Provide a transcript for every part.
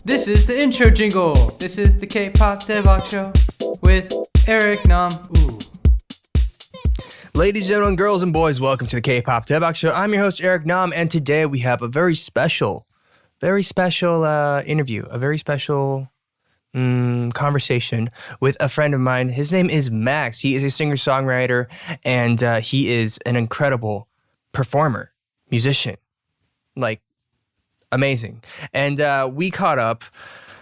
This is the intro jingle. This is the K-Pop Daebak Show with Eric Nam. Ooh. Ladies, gentlemen, girls, and boys, welcome to the K-Pop Daebak Show. I'm your host, Eric Nam, and today we have a very special interview, a very special conversation with a friend of mine. His name is Max. He is a singer-songwriter, and he is an incredible performer, musician, like amazing. And we caught up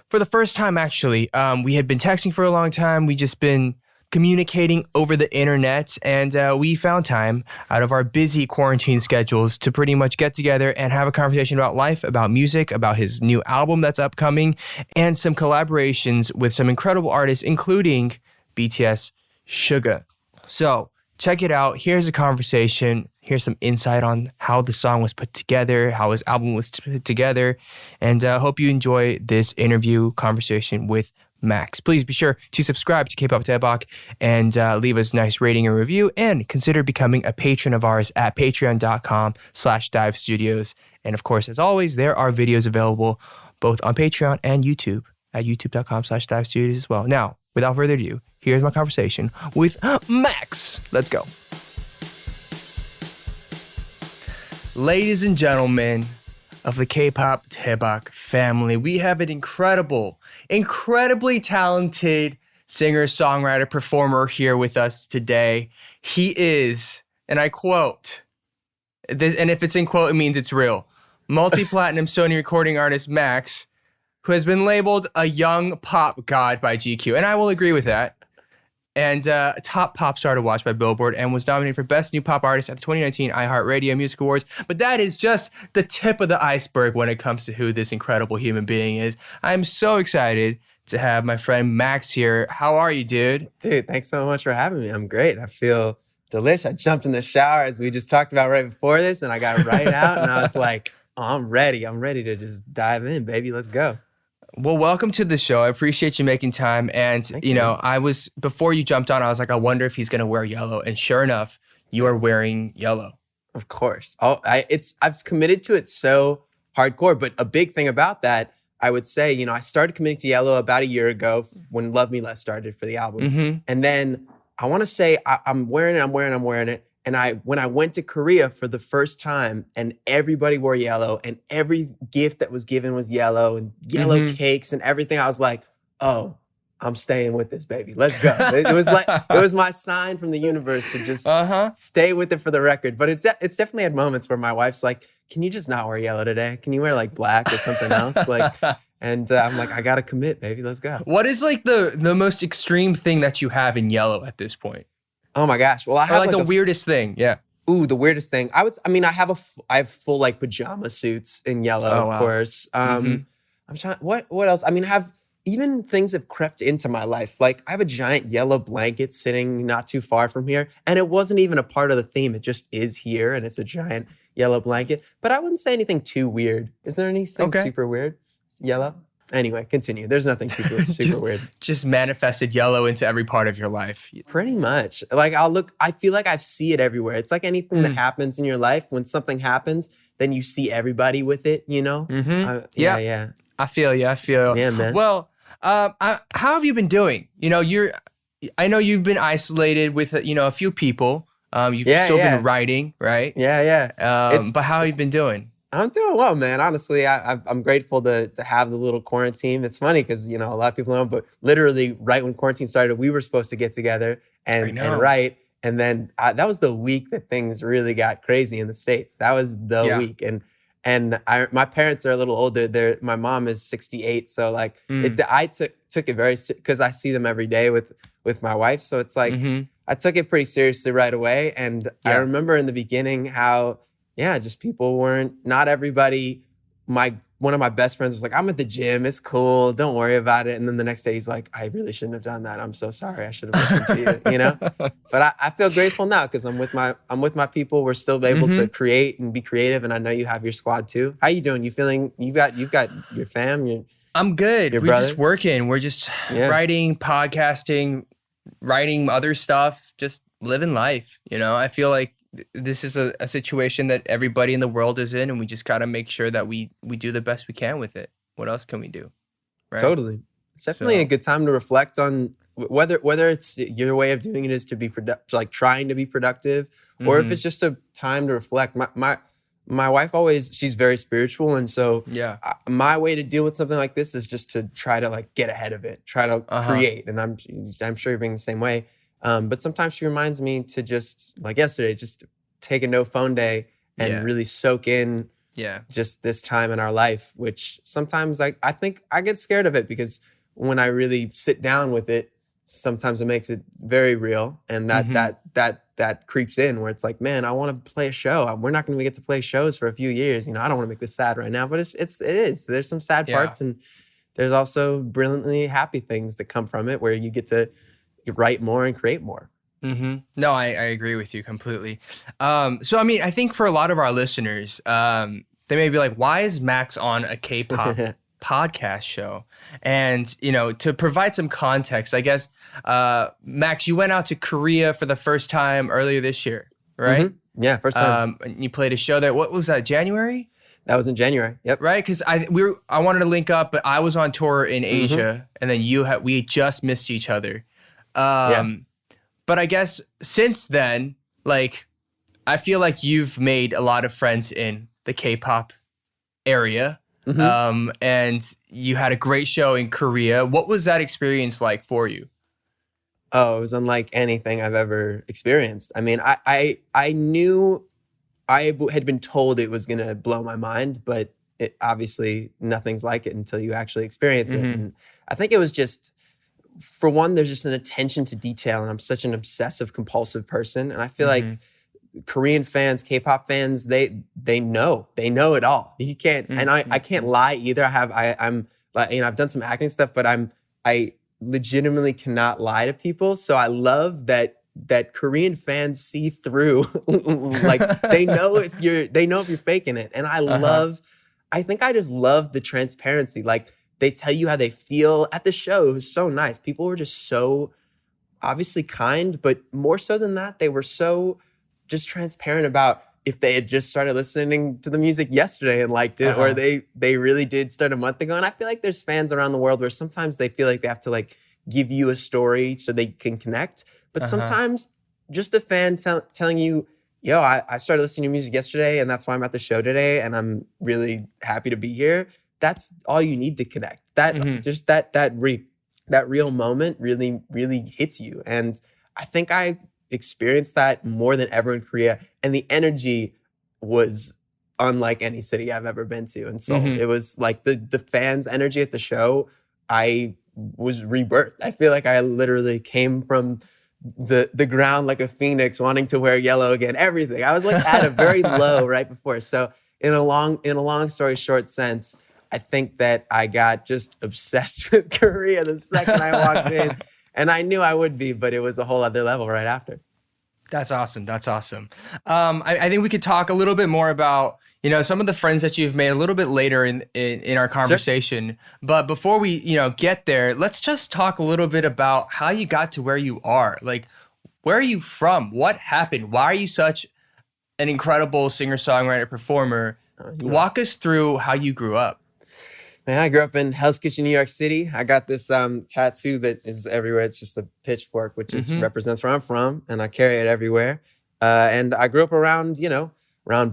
for the first time, actually. We had been texting for a long time. We just been communicating over the internet, and we found time out of our busy quarantine schedules to pretty much get together and have a conversation about life, about music, about his new album that's upcoming, and some collaborations with some incredible artists, including BTS Suga. So check it out. Here's a conversation. Here's some insight on how the song was put together, how his album was put together, and hope you enjoy this interview conversation with Max. Please be sure to subscribe to K-Pop Daebak and leave us a nice rating and review, and consider becoming a patron of ours at patreon.com/divestudios. And of course, as always, there are videos available both on Patreon and YouTube at youtube.com/divestudios as well. Now, without further ado, here's my conversation with Max. Let's go. Ladies and gentlemen of the K-Pop Daebak family, we have an incredibly talented singer-songwriter performer here with us today. He is, and I quote, this, and if it's in quote, it means it's real, multi-platinum Sony recording artist Max, who has been labeled a young pop god by GQ, and I will agree with that. And top pop star to watch by Billboard, and was nominated for Best New Pop Artist at the 2019 iHeartRadio Music Awards. But that is just the tip of the iceberg when it comes to who this incredible human being is. I'm so excited to have my friend Max here. How are you, dude? Dude, thanks so much for having me. I'm great. I feel delicious. I jumped in the shower, as we just talked about right before this, and I got right out, and I was like, oh, I'm ready. I'm ready to just dive in, baby. Let's go. Well, welcome to the show. I appreciate you making time. And, Thanks, you know, man. before you jumped on, I was like, I wonder if he's going to wear yellow. And sure enough, you are wearing yellow. Of course. I've committed to it so hardcore. But a big thing about that, I would say, you know, I started committing to yellow about a year ago when Love Me Less started for the album. Mm-hmm. And then I want to say I'm wearing it. And when I went to Korea for the first time, and everybody wore yellow, and every gift that was given was yellow, and yellow cakes and everything, I was like, oh, I'm staying with this, baby. Let's go. It was my sign from the universe to just stay with it for the record. But it's definitely had moments where my wife's like, can you just not wear yellow today? Can you wear like black or something else? And I'm like, I gotta commit, baby. Let's go. What is like the most extreme thing that you have in yellow at this point? Oh my gosh. Well, I have like the weirdest thing. Yeah. Ooh, the weirdest thing. I have full like pajama suits in yellow, of course. I'm trying, what else? I mean, even things have crept into my life. Like I have a giant yellow blanket sitting not too far from here, and it wasn't even a part of the theme. It just is here, and it's a giant yellow blanket. But I wouldn't say anything too weird. Is there anything super weird? Yellow? Anyway, continue. There's nothing super weird. Just manifested yellow into every part of your life. Pretty much. Like I feel like I see it everywhere. It's like anything that happens in your life. When something happens, then you see everybody with it, you know? Yeah. I feel you. Yeah, man. Well, how have you been doing? You know, I know you've been isolated with, a few people. You've still been writing, right? Yeah. But how have you been doing? I'm doing well, man. Honestly, I'm grateful to have the little quarantine. It's funny because, you know, a lot of people don't, but literally right when quarantine started, we were supposed to get together and write. And then that was the week that things really got crazy in the States. That was the week. And my parents are a little older. My mom is 68. So like I took it very, because I see them every day with my wife. So it's like, I took it pretty seriously right away. And I remember in the beginning how, just people not everybody. One of my best friends was like, I'm at the gym. It's cool. Don't worry about it. And then the next day he's like, I really shouldn't have done that. I'm so sorry. I should have listened to you, you know? But I feel grateful now because I'm with my people. We're still able to create and be creative. And I know you have your squad too. How you doing? You feeling, you've got your fam? I'm good. We're brother? just working. We're just writing, podcasting, writing other stuff, just living life. You know, I feel like this is a situation that everybody in the world is in, and we just got to make sure that we do the best we can with it. What else can we do? right? Totally. It's definitely a good time to reflect on whether it's your way of doing it is to be like trying to be productive, or if it's just a time to reflect. My wife always, she's very spiritual, and so my way to deal with something like this is just to try to like get ahead of it, try to create, and I'm sure you're being the same way. But sometimes she reminds me to just, like yesterday, just take a no phone day and really soak in just this time in our life, which sometimes I think I get scared of it, because when I really sit down with it, sometimes it makes it very real, and that creeps in where it's like, man, I want to play a show. We're not going to get to play shows for a few years. You know, I don't want to make this sad right now, but it is. There's some sad parts, and there's also brilliantly happy things that come from it, where you get to write more and create more. No, I agree with you completely. So, I mean, I think for a lot of our listeners, they may be like, why is Max on a K-pop podcast show? And, you know, to provide some context, I guess, Max, you went out to Korea for the first time earlier this year, right? Yeah, first time. You played a show there. What was that, January? That was in January. Yep. Right, because I wanted to link up, but I was on tour in Asia, and then we just missed each other. But I guess since then, like, I feel like you've made a lot of friends in the K-pop area. And you had a great show in Korea. What was that experience like for you? Oh, it was unlike anything I've ever experienced. I mean, I knew I had been told it was going to blow my mind, but obviously nothing's like it until you actually experience it. And I think it was just, for one, there's just an attention to detail, and I'm such an obsessive compulsive person. And I feel like Korean fans, K-pop fans, they know it all. You can't, and I can't lie either. I'm like, you know, I've done some acting stuff, but I legitimately cannot lie to people. So I love that Korean fans see through, like they know if you're faking it. And I think I just love the transparency. Like, they tell you how they feel at the show. It was so nice. People were just so obviously kind, but more so than that, they were so just transparent about if they had just started listening to the music yesterday and liked it, or they really did start a month ago. And I feel like there's fans around the world where sometimes they feel like they have to like give you a story so they can connect. But sometimes just a fan telling you, yo, I started listening to music yesterday, and that's why I'm at the show today, and I'm really happy to be here. That's all you need to connect. Just that real moment really, really hits you. And I think I experienced that more than ever in Korea. And the energy was unlike any city I've ever been to. And so it was like the fans' energy at the show, I was rebirthed. I feel like I literally came from the ground like a phoenix, wanting to wear yellow again, everything. I was like at a very low right before. So in a long story short sense, I think that I got just obsessed with Korea the second I walked in. And I knew I would be, but it was a whole other level right after. That's awesome. I think we could talk a little bit more about, you know, some of the friends that you've made a little bit later in our conversation. Sure. But before we, you know, get there, let's just talk a little bit about how you got to where you are. Like, where are you from? What happened? Why are you such an incredible singer-songwriter performer? Walk us through how you grew up. Man, I grew up in Hell's Kitchen, New York City. I got this tattoo that is everywhere. It's just a pitchfork, which represents where I'm from, and I carry it everywhere. And I grew up around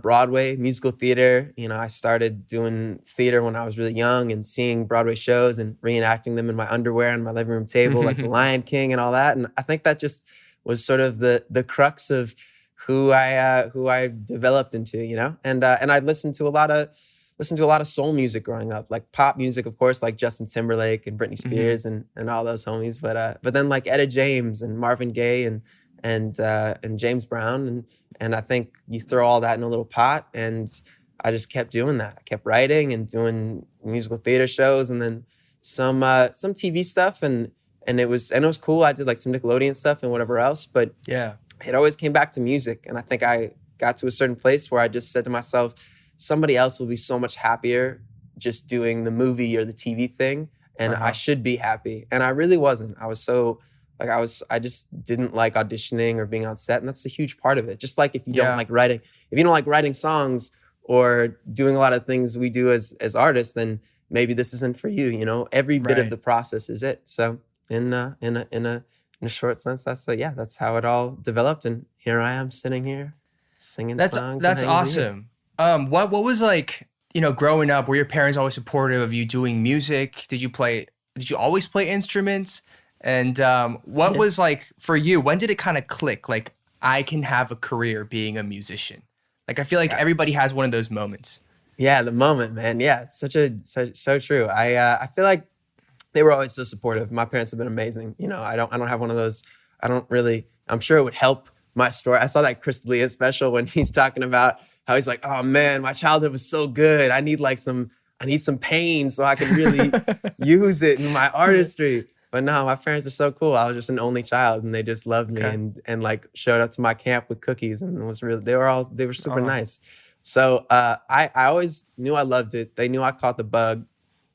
Broadway, musical theater. You know, I started doing theater when I was really young and seeing Broadway shows and reenacting them in my underwear on my living room table, like The Lion King and all that. And I think that just was sort of the crux of who I developed into, you know. And I listened to a lot of soul music growing up, like pop music, of course, like Justin Timberlake and Britney Spears and all those homies. But then like Etta James and Marvin Gaye and James Brown. And I think you throw all that in a little pot, and I just kept doing that. I kept writing and doing musical theater shows, and then some TV stuff. And it was cool. I did like some Nickelodeon stuff and whatever else, but yeah, it always came back to music. And I think I got to a certain place where I just said to myself, somebody else will be so much happier just doing the movie or the TV thing. And I should be happy. And I really wasn't. I just didn't like auditioning or being on set. And that's a huge part of it. Just like if you don't like writing songs or doing a lot of things we do as artists, then maybe this isn't for you. You know, every bit of Right. the process is it. So in a short sense, that's how it all developed, and here I am sitting here singing songs. That's and hanging with you. awesome. What was like, growing up, were your parents always supportive of you doing music? Did you always play instruments? And what was like for you, when did it kind of click? Like, I can have a career being a musician. Like, I feel like everybody has one of those moments. Yeah, the moment, man. Yeah, it's so true. I feel like they were always so supportive. My parents have been amazing. You know, I don't have one of those. I'm sure it would help my story. I saw that Chris D'Elia special when he's talking about how he's like, oh man, my childhood was so good. I need some pain so I can really use it in my artistry. But no, my parents are so cool. I was just an only child, and they just loved me and like showed up to my camp with cookies, and it was really they were super nice. So I always knew I loved it. They knew I caught the bug.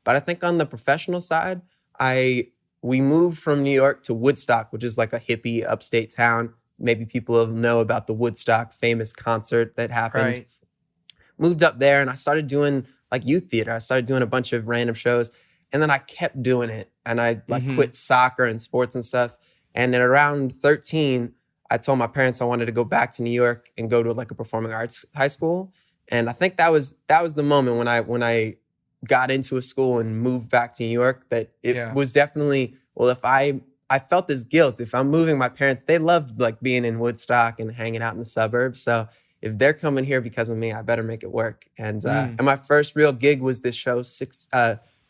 But I think on the professional side, we moved from New York to Woodstock, which is like a hippie upstate town. Maybe people will know about the Woodstock famous concert that happened. Right. Moved up there, and I started doing like youth theater. I started doing a bunch of random shows, and then I kept doing it. And I quit soccer and sports and stuff. And at around 13, I told my parents I wanted to go back to New York and go to like a performing arts high school. And I think that was the moment when I got into a school and moved back to New York, that it was definitely, well, if I felt this guilt. If I'm moving, my parents, they loved like being in Woodstock and hanging out in the suburbs. So if they're coming here because of me, I better make it work. And my first real gig was this show,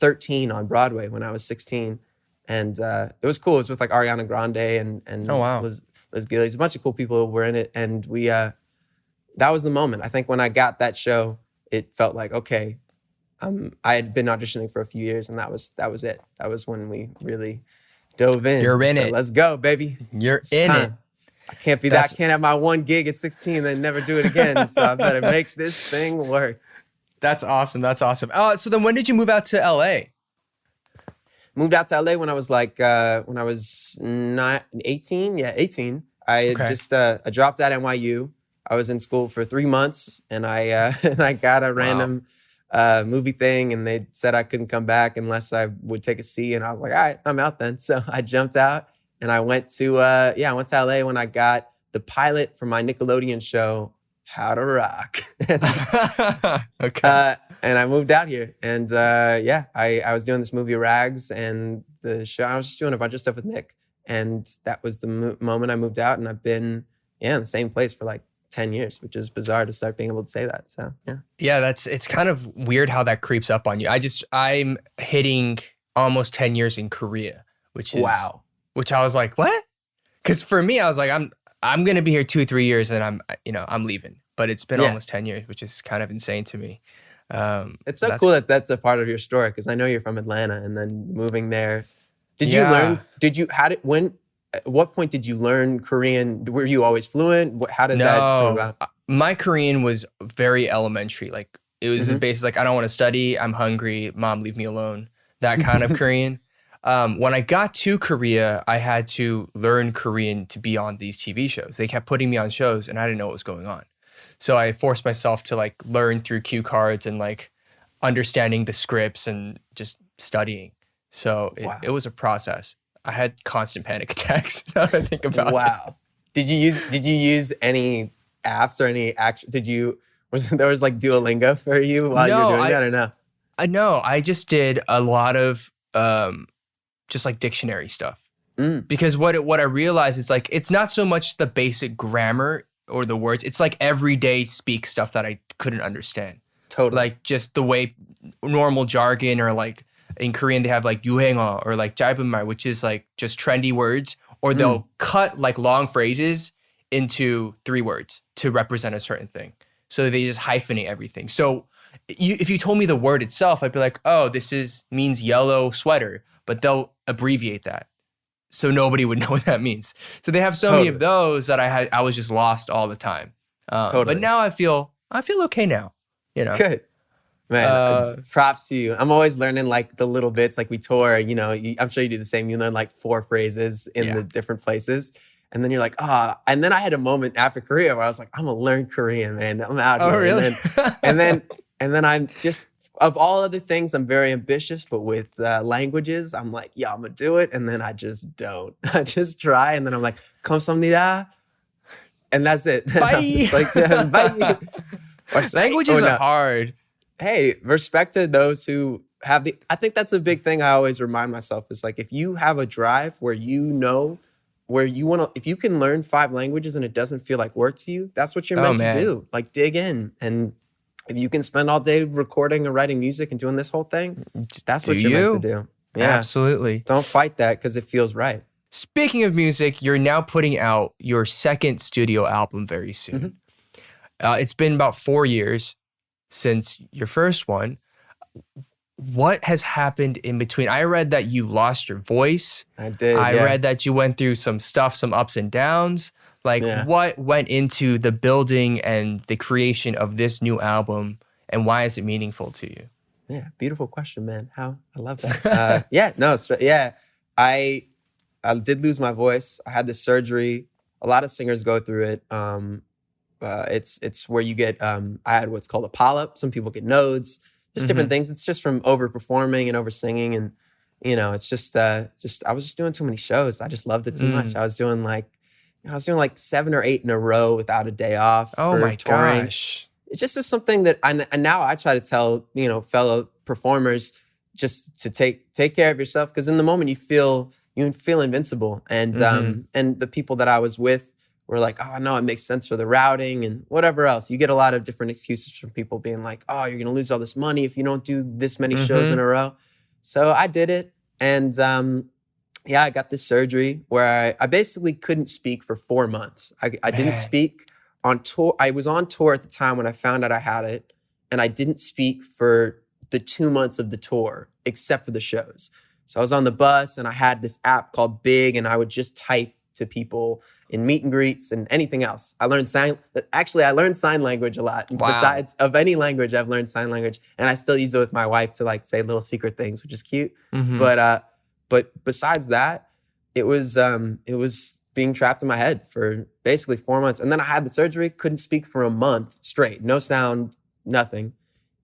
13 on Broadway when I was 16. And it was cool. It was with like Ariana Grande and oh, wow. Liz Gillies. A bunch of cool people were in it. And we, that was the moment. I think when I got that show, it felt like, okay, I had been auditioning for a few years, and that was it. That was when we really dove in. You're in it. Let's go, baby. It's in it. I can't be that. I can't have my one gig at 16 and then never do it again. So I better make this thing work. That's awesome. That's awesome. So then when did you move out to LA? Moved out to LA when I was like, 18. Yeah, 18. I had just I dropped out of NYU. I was in school for 3 months, and I got a random movie thing, and they said I couldn't come back unless I would take a C, and I was like, all right, I'm out then. So I jumped out, and I went to LA when I got the pilot for my Nickelodeon show, How to Rock. Okay. And I moved out here, and I was doing this movie Rags and the show. I was just doing a bunch of stuff with Nick, and that was the moment I moved out, and I've been in the same place for like 10 years, which is bizarre to start being able to say that. So it's kind of weird how that creeps up on you. I'm hitting almost 10 years in Korea, which is wow. Which I was like, what? Because for me, I was like, I'm gonna be here 2-3 years, and I'm leaving. But it's been almost 10 years, which is kind of insane to me. It's so cool that that's a part of your story, because I know you're from Atlanta, and then moving there. Did you learn? At what point did you learn Korean? Were you always fluent? How did that come about? My Korean was very elementary. Like, it was basically like, I don't want to study. I'm hungry. Mom, leave me alone. That kind of Korean. When I got to Korea, I had to learn Korean to be on these TV shows. They kept putting me on shows, and I didn't know what was going on. So I forced myself to like learn through cue cards and like understanding the scripts and just studying. So it was a process. I had constant panic attacks now that I think about it. Wow. Did you use any apps or any action? Was there like Duolingo for you while you were doing that, or no? No, I just did a lot of just like dictionary stuff. Because what I realized is like, it's not so much the basic grammar or the words. It's like everyday speak stuff that I couldn't understand. Totally. Like just the way normal jargon, or like in Korean they have like 유행어 or like 짧은 말, which is like just trendy words, or they'll cut like long phrases into 3 words to represent a certain thing. So they just hyphenate everything. So if you told me the word itself, I'd be like, oh, means yellow sweater, but they'll abbreviate that. So nobody would know what that means. So they have so many of those that I was just lost all the time. But now I feel okay now. Good. Man, props to you. I'm always learning like the little bits, like we tour, I'm sure you do the same. You learn like 4 phrases in the different places. And then you're like, and then I had a moment after Korea where I was like, I'm gonna learn Korean, man. I'm out here. Really? And then I'm just, of all other things, I'm very ambitious, but with languages, I'm like, yeah, I'm gonna do it, and then I just don't. I just try, and then I'm like, 감사합니다, and that's it. Bye. I'm just like, yeah, bye. Languages are hard. Hey, respect to those who have I think that's a big thing I always remind myself is like, if you have a drive where you know where you want to, if you can learn 5 languages and it doesn't feel like work to you, that's what you're meant to do. Like, dig in. And if you can spend all day recording and writing music and doing this whole thing, that's what you're meant to do. Yeah, absolutely. Don't fight that because it feels right. Speaking of music, you're now putting out your second studio album very soon. It's been about 4 years since your first one. What has happened in between? I read that you lost your voice. I did. I read that you went through some stuff, some ups and downs. Like, what went into the building and the creation of this new album, and why is it meaningful to you? Yeah, beautiful question, man. I love that. I did lose my voice. I had this surgery. A lot of singers go through it. It's where you get, I had what's called a polyp. Some people get nodes, just different things. It's just from over performing and over singing. And, you know, it's just I was just doing too many shows. I just loved it too much. I was doing like 7 or 8 in a row without a day off. Oh my touring. gosh. It's just something that and now I try to tell, fellow performers just to take care of yourself. Cause in the moment you feel invincible. And, and the people that I was with, we're like, oh, no, it makes sense for the routing and whatever else. You get a lot of different excuses from people being like, oh, you're going to lose all this money if you don't do this many shows in a row. So I did it. And I got this surgery where I basically couldn't speak for 4 months. I didn't speak on tour. I was on tour at the time when I found out I had it. And I didn't speak for the 2 months of the tour, except for the shows. So I was on the bus and I had this app called Big, and I would just type to people in meet and greets and anything else. I learned sign language a lot. Wow. Besides of any language, I've learned sign language, and I still use it with my wife to like say little secret things, which is cute. But besides that, it was being trapped in my head for basically 4 months. And then I had the surgery, couldn't speak for a month straight, no sound, nothing.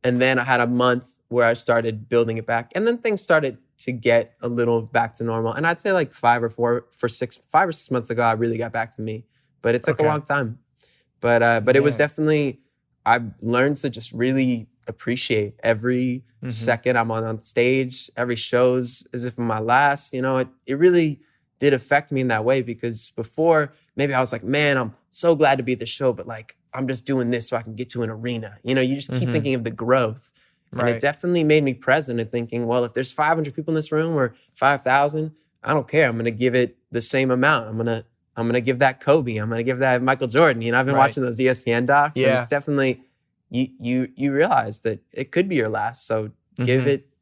And then I had a month where I started building it back, and then things started to get a little back to normal. And I'd say like 5 or 6 months ago, I really got back to me. But it took a long time. But it was definitely, I learned to just really appreciate every second I'm on stage, every show's as if my last, it really did affect me in that way, because before maybe I was like, man, I'm so glad to be at the show, but like, I'm just doing this so I can get to an arena. You just keep thinking of the growth. And it definitely made me present and thinking, well, if there's 500 people in this room or 5,000, I don't care. I'm going to give it the same amount. I'm going to give that Kobe. I'm going to give that Michael Jordan. I've been watching those ESPN docs, and it's definitely, you realize that it could be your last. So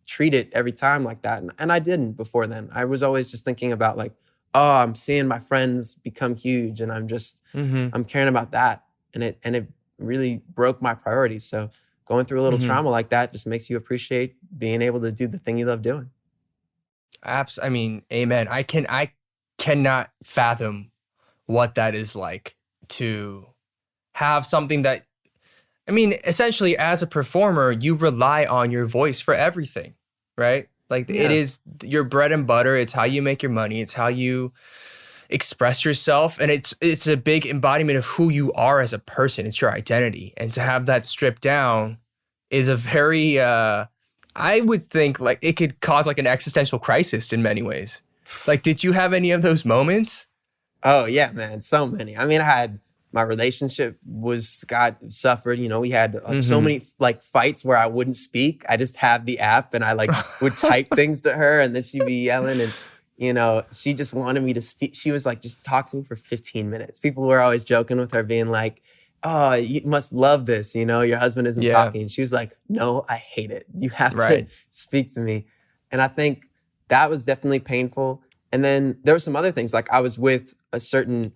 treat it every time like that. And I didn't before then. I was always just thinking about like, oh, I'm seeing my friends become huge, and I'm just, I'm caring about that. And it really broke my priorities. So going through a little trauma like that just makes you appreciate being able to do the thing you love doing. I mean, amen. I cannot fathom what that is like to have something that, I mean, essentially as a performer, you rely on your voice for everything, right? Like it is your bread and butter. It's how you make your money. It's how you express yourself. And it's a big embodiment of who you are as a person. It's your identity. And to have that stripped down is a very, I would think like it could cause like an existential crisis in many ways. Like, did you have any of those moments? Oh yeah, man. So many. I mean, my relationship suffered. We had so many like fights where I wouldn't speak. I just have the app and I like would type things to her, and then she'd be yelling, and she just wanted me to speak. She was like, just talk to me for 15 minutes. People were always joking with her, being like, oh, you must love this. Your husband isn't talking. She was like, no, I hate it. You have to speak to me. And I think that was definitely painful. And then there were some other things. Like I was with a certain,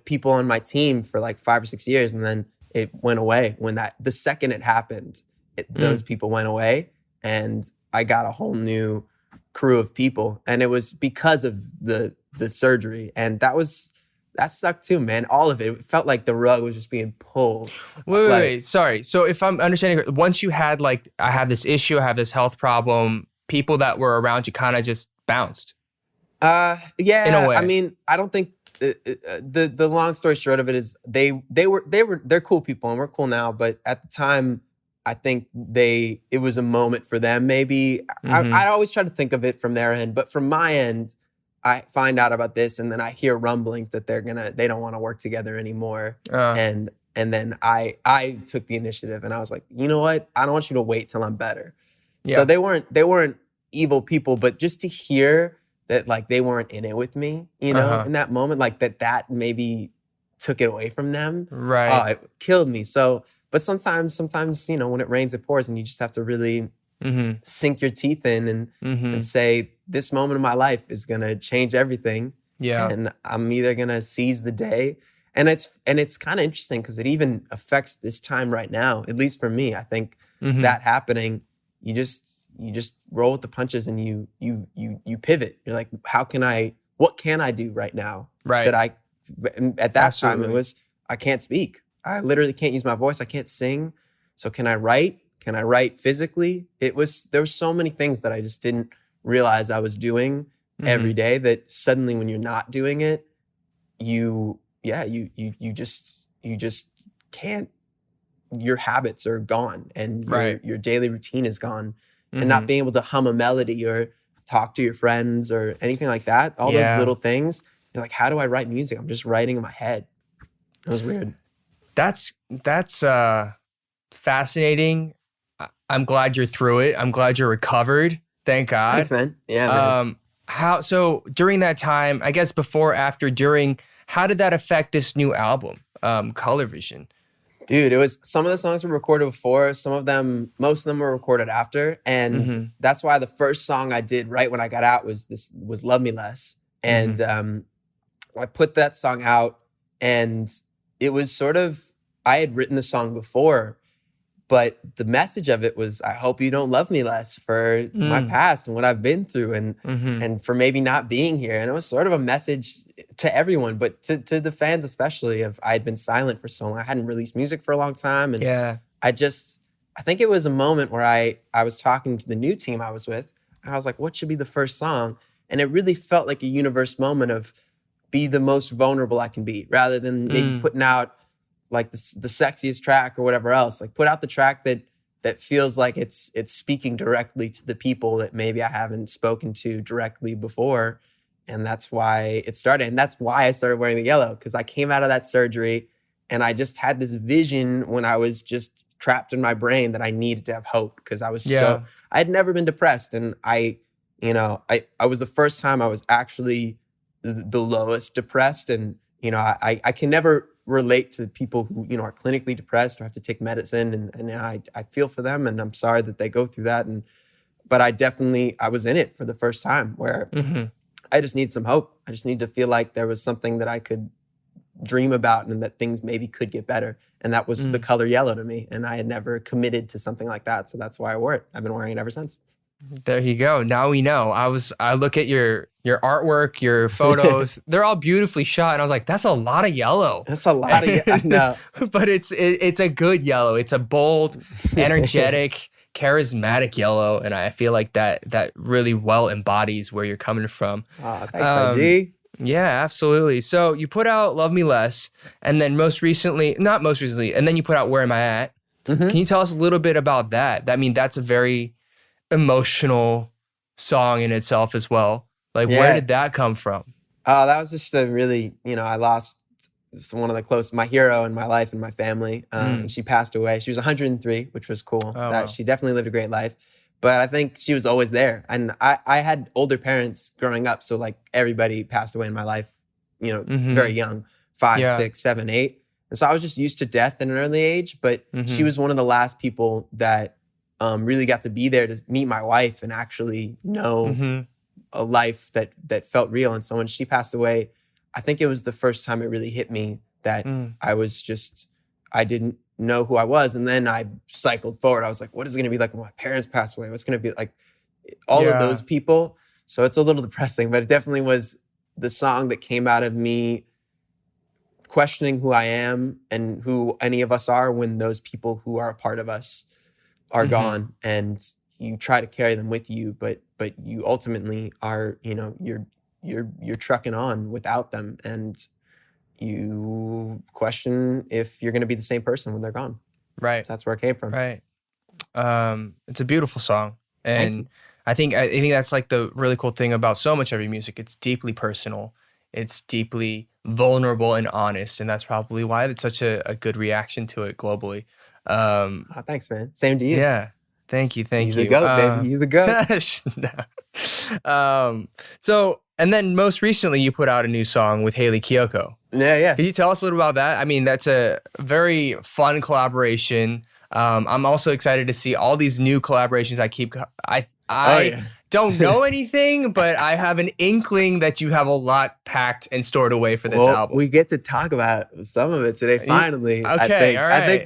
people on my team for like 5 or 6 years. And then it went away when the second it happened, those people went away, and I got a whole new crew of people. And it was because of the surgery. And that was that sucked too, man. All of it. It felt like the rug was just being pulled. Wait. Sorry. So if I'm understanding, once you had like, I have this issue, I have this health problem, people that were around you kind of just bounced. Yeah. In a way. I mean, I don't think the long story short of it is they're cool people and we're cool now. But at the time, I think it was a moment for them. Maybe I always try to think of it from their end, but from my end, I find out about this and then I hear rumblings that they don't want to work together anymore. And then I took the initiative and I was like, you know what? I don't want you to wait till I'm better. Yeah. So they weren't evil people, but just to hear that like they weren't in it with me, you know, in that moment, like that maybe took it away from them. Right. Oh, it killed me. So, but sometimes, you know, when it rains, it pours and you just have to really sink your teeth in and say, this moment of my life is going to change everything. Yeah. And I'm either going to seize the day. And it's kind of interesting because it even affects this time right now, at least for me. I think that happening, you just roll with the punches and you pivot. You're like, what can I do right now? Right. At that time it was, I can't speak. I literally can't use my voice. I can't sing. So can I write? Can I write physically? There were so many things that I just didn't realize I was doing every day that suddenly when you're not doing it, you just can't, your habits are gone and your daily routine is gone. And not being able to hum a melody or talk to your friends or anything like that, all those little things, you're like, how do I write music? I'm just writing in my head. It was weird. That's fascinating. I'm glad you're through it. I'm glad you're recovered. Thank God. Thanks, man. Yeah, man. So during that time, I guess before, after, during, how did that affect this new album, Color Vision? Dude, it was, some of the songs were recorded before, most of them were recorded after. And that's why the first song I did right when I got out was Love Me Less. And I put that song out and it was sort of, I had written the song before, but the message of it was, I hope you don't love me less for my past and what I've been through and for maybe not being here. And it was sort of a message to everyone, but to the fans especially, I had been silent for so long. I hadn't released music for a long time. And I think it was a moment where I was talking to the new team I was with, and I was like, what should be the first song? And it really felt like a universe moment of be the most vulnerable I can be, rather than maybe putting out like the sexiest track or whatever else. Like put out the track that feels like it's speaking directly to the people that maybe I haven't spoken to directly before. And that's why it started. And that's why I started wearing the yellow, because I came out of that surgery and I just had this vision when I was just trapped in my brain that I needed to have hope, because I was I had never been depressed. And I was the first time I was actually the lowest depressed. And, you know, I can never relate to people who, you know, are clinically depressed or have to take medicine. And I feel for them and I'm sorry that they go through that. But I was in it for the first time where I just need some hope. I just need to feel like there was something that I could dream about and that things maybe could get better. And that was the color yellow to me. And I had never committed to something like that. So that's why I wore it. I've been wearing it ever since. There you go. Now we know. I look at your artwork, your photos. They're all beautifully shot, and I was like, "That's a lot of yellow." That's a lot of yellow. No, but it's a good yellow. It's a bold, energetic, charismatic yellow, and I feel like that really well embodies where you're coming from. Oh, thanks, my G. Yeah, absolutely. So you put out "Love Me Less," and then not most recently, and then you put out "Where Am I At?" Can you tell us a little bit about that? I mean, that's a very emotional song in itself as well. Like, where did that come from? Oh, that was just a really, you know, I lost one of the my hero in my life and my family. She passed away. She was 103, which was cool. She definitely lived a great life. But I think she was always there. And I had older parents growing up. So like everybody passed away in my life, you know, very young, 5, 6, 7, 8. And so I was just used to death at an early age. But she was one of the last people that really got to be there to meet my wife and actually know a life that felt real. And so when she passed away, I think it was the first time it really hit me that I didn't know who I was. And then I cycled forward. I was like, what is it going to be like when my parents pass away? What's going to be like all of those people? So it's a little depressing, but it definitely was the song that came out of me questioning who I am and who any of us are when those people who are a part of us are gone, and you try to carry them with you, but you ultimately are, you're trucking on without them, and you question if you're going to be the same person when they're gone. Right. So that's where it came from. Right. It's a beautiful song, Thank you. and I think that's like the really cool thing about so much of your music. It's deeply personal. It's deeply vulnerable and honest, and that's probably why it's such a good reaction to it globally. Thanks, man. Same to you. Yeah. Thank you. You the goat, baby. You the goat. So, and then most recently you put out a new song with Haley Kiyoko. Yeah. Can you tell us a little about that? I mean, that's a very fun collaboration. I'm also excited to see all these new collaborations. I don't know anything, but I have an inkling that you have a lot packed and stored away for this album. We get to talk about some of it today. Finally, okay, all right. I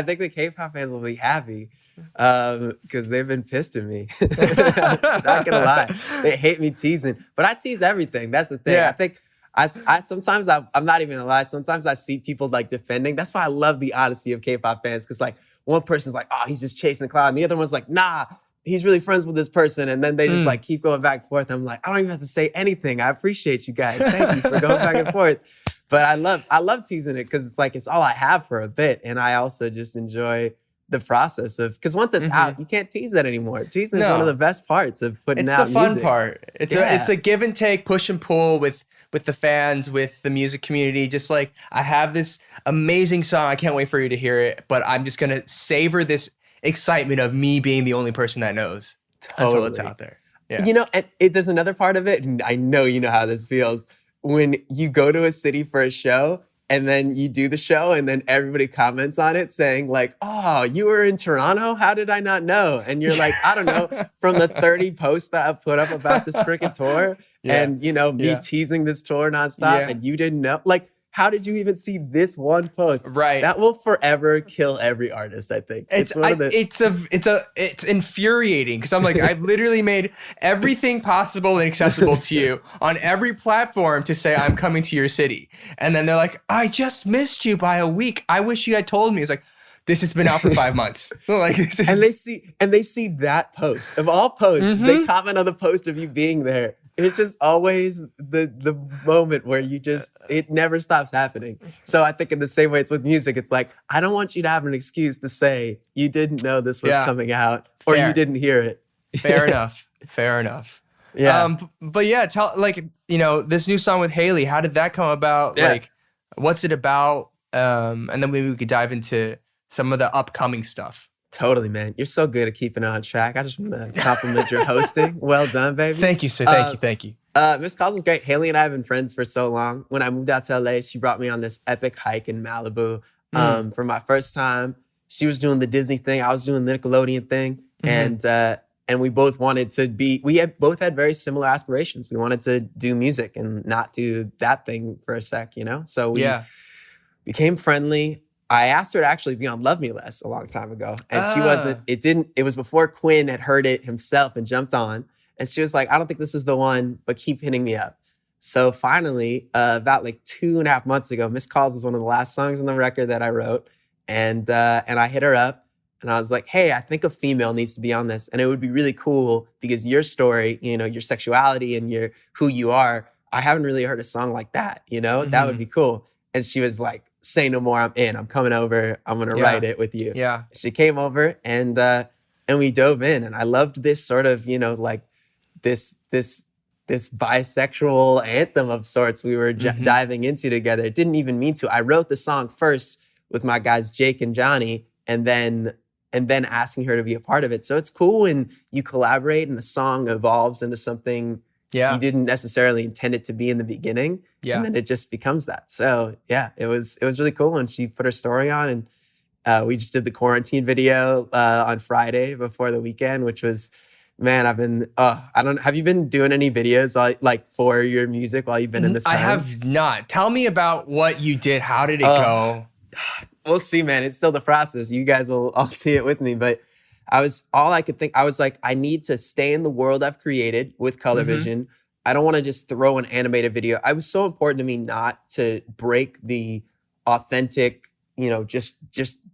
think the K-pop fans will be happy because they've been pissed at me. Not gonna lie, they hate me teasing, but I tease everything. That's the thing. Yeah. I think I sometimes I'm not even gonna lie. Sometimes I see people like defending. That's why I love the honesty of K-pop fans, because like one person's like, oh, he's just chasing the cloud, and the other one's like, nah, he's really friends with this person, and then they just like keep going back and forth. I'm like, I don't even have to say anything. I appreciate you guys. Thank you for going back and forth. But I love teasing it because it's like it's all I have for a bit, and I also just enjoy the process of, because once it's out, you can't tease it anymore. Teasing is one of the best parts of putting out music. It's the fun part. It's a give and take, push and pull with the fans, with the music community. Just like, I have this amazing song, I can't wait for you to hear it, but I'm just gonna savor this excitement of me being the only person that knows until it's out there. Yeah. And there's another part of it, and I know you know how this feels, when you go to a city for a show and then you do the show and then everybody comments on it saying like, oh, you were in Toronto? How did I not know? And you're like, I don't know, from the 30 posts that I put up about this freaking tour and, me teasing this tour nonstop and you didn't know. Like, how did you even see this one post? Right. That will forever kill every artist, I think. It's infuriating because I'm like, I've literally made everything possible and accessible to you on every platform to say I'm coming to your city. And then they're like, I just missed you by a week. I wish you had told me. It's like, this has been out for 5 months. Like, and they see that post. Of all posts, they comment on the post of you being there. It's just always the moment where it never stops happening. So I think in the same way it's with music, it's like, I don't want you to have an excuse to say you didn't know this was coming out or you didn't hear it. Fair enough. Yeah. But yeah, this new song with Haley, how did that come about? Yeah. Like, what's it about? And then maybe we could dive into some of the upcoming stuff. Totally, man. You're so good at keeping it on track. I just want to compliment your hosting. Well done, baby. Thank you, sir. Thank you. Miss Calls was great. Haley and I have been friends for so long. When I moved out to LA, she brought me on this epic hike in Malibu. For my first time, she was doing the Disney thing. I was doing the Nickelodeon thing. And we both wanted to both had very similar aspirations. We wanted to do music and not do that thing for a sec, So we became friendly. I asked her to actually be on Love Me Less a long time ago. And she wasn't, it was before Quinn had heard it himself and jumped on. And she was like, I don't think this is the one, but keep hitting me up. So finally, about like 2.5 months ago, Miss Calls was one of the last songs on the record that I wrote. And I hit her up and I was like, hey, I think a female needs to be on this. And it would be really cool because your story, your sexuality and who you are, I haven't really heard a song like that, That would be cool. And she was like, say no more, I'm in. I'm coming over. I'm going to write it with you. Yeah. She came over and we dove in. And I loved this sort of, like this bisexual anthem of sorts we were diving into together. It didn't even mean to. I wrote the song first with my guys, Jake and Johnny, and then asking her to be a part of it. So it's cool when you collaborate and the song evolves into something you didn't necessarily intend it to be in the beginning. Yeah. And then it just becomes that. So yeah, it was really cool when she put her story on and we just did the quarantine video on Friday before the weekend, which was, man, have you been doing any videos like for your music while you've been in this time? I have not. Tell me about what you did. How did it go? We'll see, man. It's still the process. You guys will all see it with me, but I was like, I need to stay in the world I've created with color vision. I don't want to just throw an animated video. It was so important to me not to break the authentic, just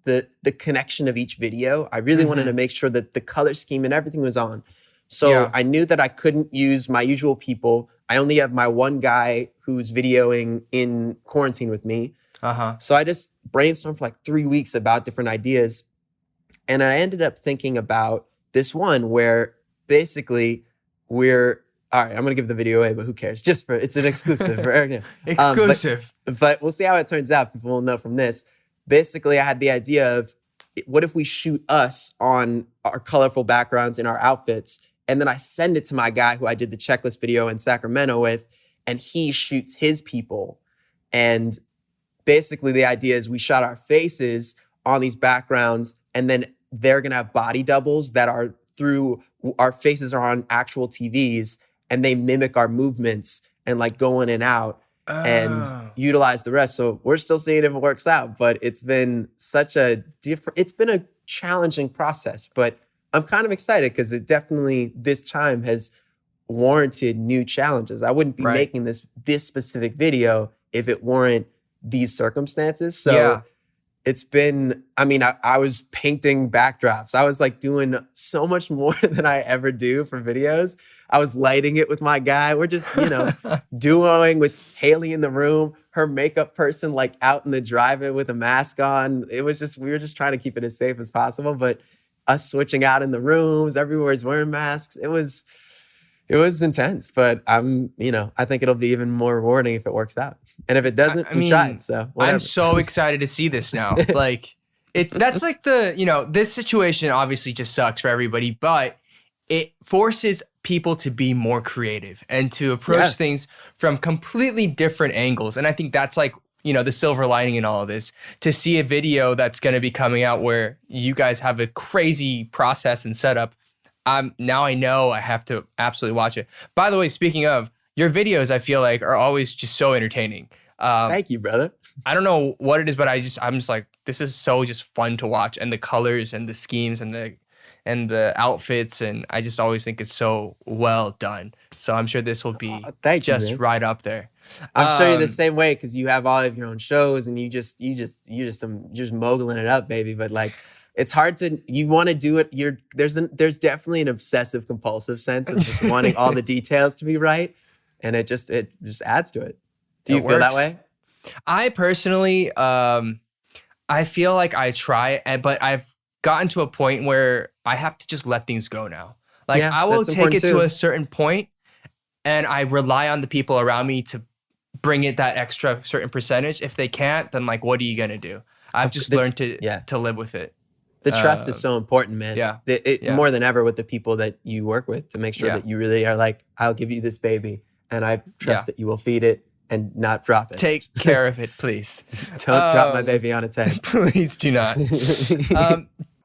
the connection of each video. I really wanted to make sure that the color scheme and everything was on. So I knew that I couldn't use my usual people. I only have my one guy who's videoing in quarantine with me. So I just brainstormed for like 3 weeks about different ideas. And I ended up thinking about this one where basically all right, I'm going to give the video away, but who cares? It's an exclusive for Eric. Exclusive. But we'll see how it turns out. People will know from this. Basically, I had the idea of, what if we shoot us on our colorful backgrounds in our outfits, and then I send it to my guy who I did the checklist video in Sacramento with, and he shoots his people. And basically the idea is we shot our faces on these backgrounds, and then they're going to have body doubles that are our faces are on actual TVs, and they mimic our movements and like go in and out and utilize the rest. So we're still seeing if it works out, but it's been it's been a challenging process, but I'm kind of excited because it definitely this time has warranted new challenges. I wouldn't be making this specific video if it weren't these circumstances. So it's been, I was painting backdrops. I was like doing so much more than I ever do for videos. I was lighting it with my guy. We're just, duoing with Haley in the room, her makeup person like out in the drive-in with a mask on. We were just trying to keep it as safe as possible, but us switching out in the rooms, everywhere's wearing masks. It was intense, but I think it'll be even more rewarding if it works out. And if it doesn't, we tried. So whatever. I'm so excited to see this now. That's like this situation obviously just sucks for everybody, but it forces people to be more creative and to approach things from completely different angles. And I think that's like, the silver lining in all of this, to see a video that's going to be coming out where you guys have a crazy process and setup. Now I know I have to absolutely watch it. By the way, speaking of, your videos, I feel like are always just so entertaining. Thank you, brother. I don't know what it is, but I'm just like, this is so just fun to watch, and the colors and the schemes and the outfits, and I just always think it's so well done. So I'm sure this will be right up there. I'm sure you're the same way because you have all of your own shows and you just mogling it up, baby. But like, it's hard you want to do it. There's definitely an obsessive compulsive sense of just wanting all the details to be right. And it just adds to it. Do you feel that way? I personally, I feel like I try, but I've gotten to a point where I have to just let things go now. Like I will take it to a certain point, and I rely on the people around me to bring it that extra certain percentage. If they can't, then like, what are you gonna do? I've just learned to live with it. The trust is so important, man. Yeah. More than ever with the people that you work with, to make sure that you really are like, I'll give you this baby, and I trust that you will feed it and not drop it. Take care of it, please. Don't drop my baby on its head. Please do not.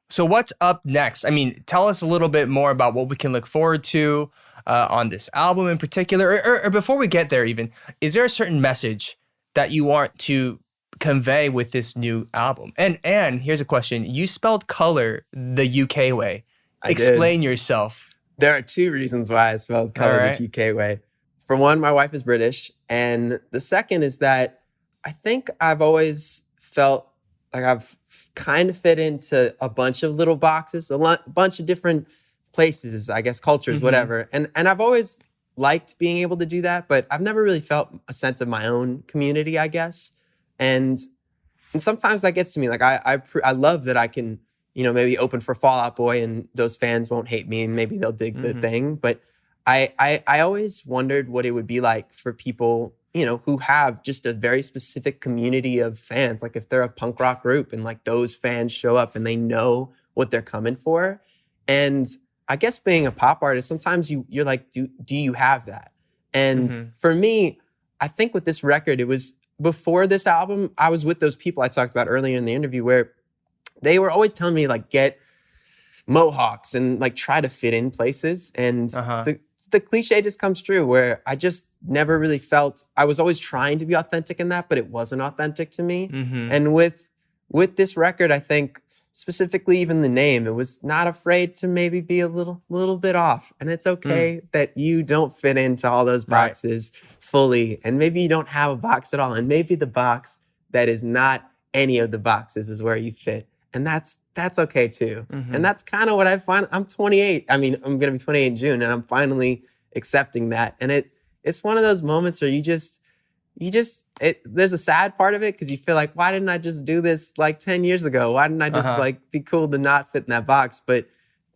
So what's up next? Tell us a little bit more about what we can look forward to on this album in particular. Or before we get there even, is there a certain message that you want to convey with this new album? And here's a question. You spelled color the UK way. Explain yourself. There are two reasons why I spelled color the UK way. For one, my wife is British. And the second is that I think I've always felt like I've kind of fit into a bunch of little boxes, a bunch of different places, I guess, cultures, whatever. And I've always liked being able to do that, but I've never really felt a sense of my own community, I guess. And sometimes that gets to me. Like I love that I can, maybe open for Fall Out Boy and those fans won't hate me and maybe they'll dig the thing. But I always wondered what it would be like for people, who have just a very specific community of fans. Like if they're a punk rock group and like those fans show up and they know what they're coming for. And I guess being a pop artist, sometimes you're like, do you have that? And for me, I think with this record, it was before this album, I was with those people I talked about earlier in the interview where they were always telling me like, get mohawks and like try to fit in places. And the cliche just comes true where I just never really felt, I was always trying to be authentic in that, but it wasn't authentic to me. And with this record, I think specifically even the name, it was not afraid to maybe be a little bit off. And it's okay that you don't fit into all those boxes fully. And maybe you don't have a box at all. And maybe the box that is not any of the boxes is where you fit. And that's okay too. And that's kind of what I find. I'm 28. I mean, I'm going to be 28 in June, and I'm finally accepting that. And it's one of those moments where there's a sad part of it because you feel like, why didn't I just do this like 10 years ago? Why didn't I just like be cool to not fit in that box? But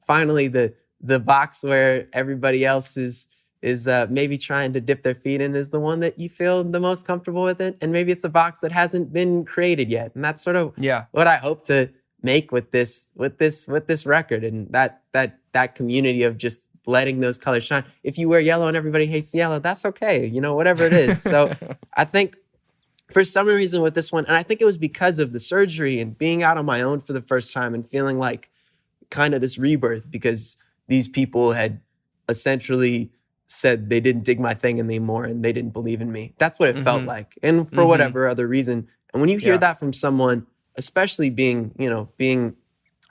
finally the box where everybody else is maybe trying to dip their feet in is the one that you feel the most comfortable with it. And maybe it's a box that hasn't been created yet. And that's sort of what I hope to make with this record, and that community of just letting those colors shine. If you wear yellow and everybody hates yellow, that's okay. You know, whatever it is. So I think for some reason with this one, and I think it was because of the surgery and being out on my own for the first time and feeling like kind of this rebirth, because these people had essentially said they didn't dig my thing anymore and they didn't believe in me. That's what it felt like. And for whatever other reason. And when you hear that from someone, especially being a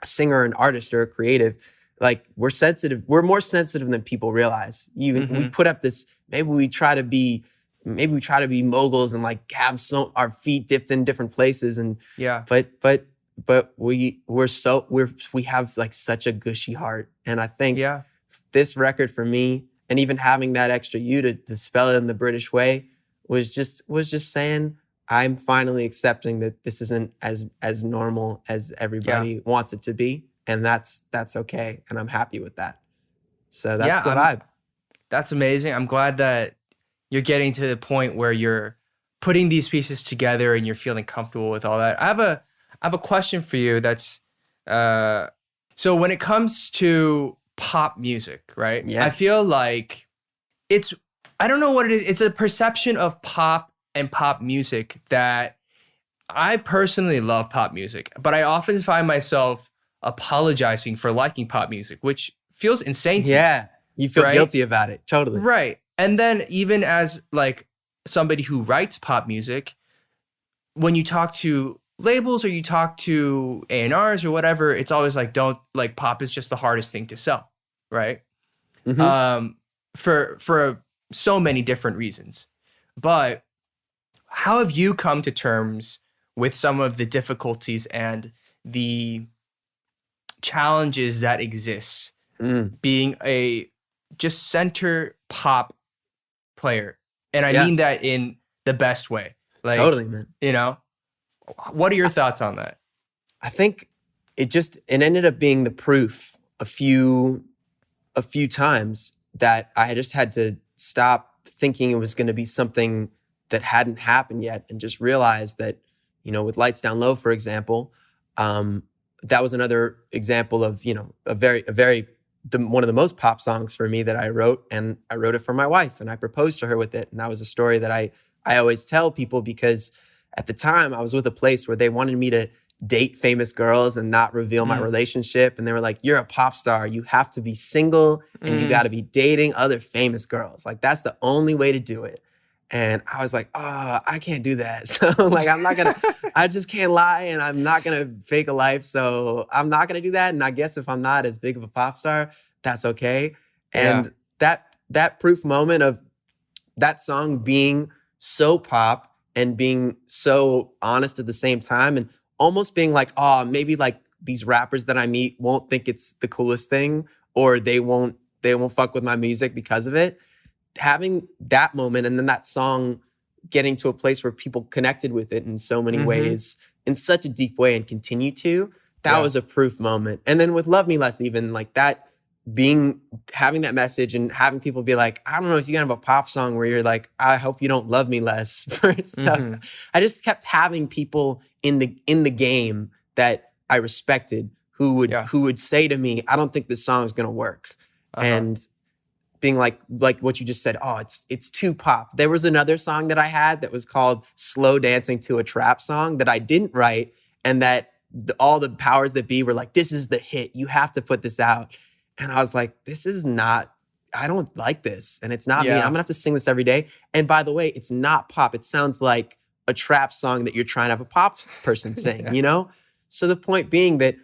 singer, an artist, or a creative, like we're more sensitive than people realize. Even we put up this, maybe we try to be moguls and like have our feet dipped in different places. And but we have like such a gushy heart. And I think this record for me, and even having that extra U to spell it in the British way, was just saying, I'm finally accepting that this isn't as normal as everybody wants it to be. And that's okay. And I'm happy with that. So that's the vibe. That's amazing. I'm glad that you're getting to the point where you're putting these pieces together and you're feeling comfortable with all that. I have a question for you that's, so when it comes to pop music, right? Yeah. I feel like I don't know what it is. It's a perception of pop and pop music that I personally love pop music, but I often find myself apologizing for liking pop music, which feels insane to me. Yeah, you feel guilty about it. Totally. Right. And then even as like somebody who writes pop music, when you talk to labels or you talk to A&Rs or whatever, it's always like, pop is just the hardest thing to sell, right? For so many different reasons. But how have you come to terms with some of the difficulties and the challenges that exist being a just center pop player? And I mean that in the best way. Like, totally, man. You know, what are your thoughts on that? I think it ended up being the proof a few times that I just had to stop thinking it was going to be something that hadn't happened yet, and just realize that, you know, with Lights Down Low, for example, that was another example of, you know, one of the most pop songs for me that I wrote, and I wrote it for my wife, and I proposed to her with it. And that was a story that I always tell people, because at the time I was with a place where they wanted me to date famous girls and not reveal my relationship. And they were like, you're a pop star. You have to be single and you got to be dating other famous girls. Like, that's the only way to do it. And I was like, I can't do that. So like, I just can't lie, and I'm not going to fake a life. So I'm not going to do that. And I guess if I'm not as big of a pop star, that's okay. And that proof moment of that song being so pop and being so honest at the same time, and almost being like, maybe like these rappers that I meet won't think it's the coolest thing, or they won't fuck with my music because of it. Having that moment, and then that song getting to a place where people connected with it in so many ways, in such a deep way, and continue to, that was a proof moment. And then with Love Me Less, even like that, having that message and having people be like, I don't know if you can have a pop song where you're like, I hope you don't love me less for stuff. I just kept having people in the game that I respected who would say to me, I don't think this song is gonna work. And being like what you just said, it's too pop. There was another song that I had that was called Slow Dancing to a Trap Song that I didn't write, and that all the powers that be were like, this is the hit, you have to put this out. And I was like, I don't like this. And it's not me. I'm gonna have to sing this every day. And by the way, it's not pop. It sounds like a trap song that you're trying to have a pop person sing, you know? So the point being that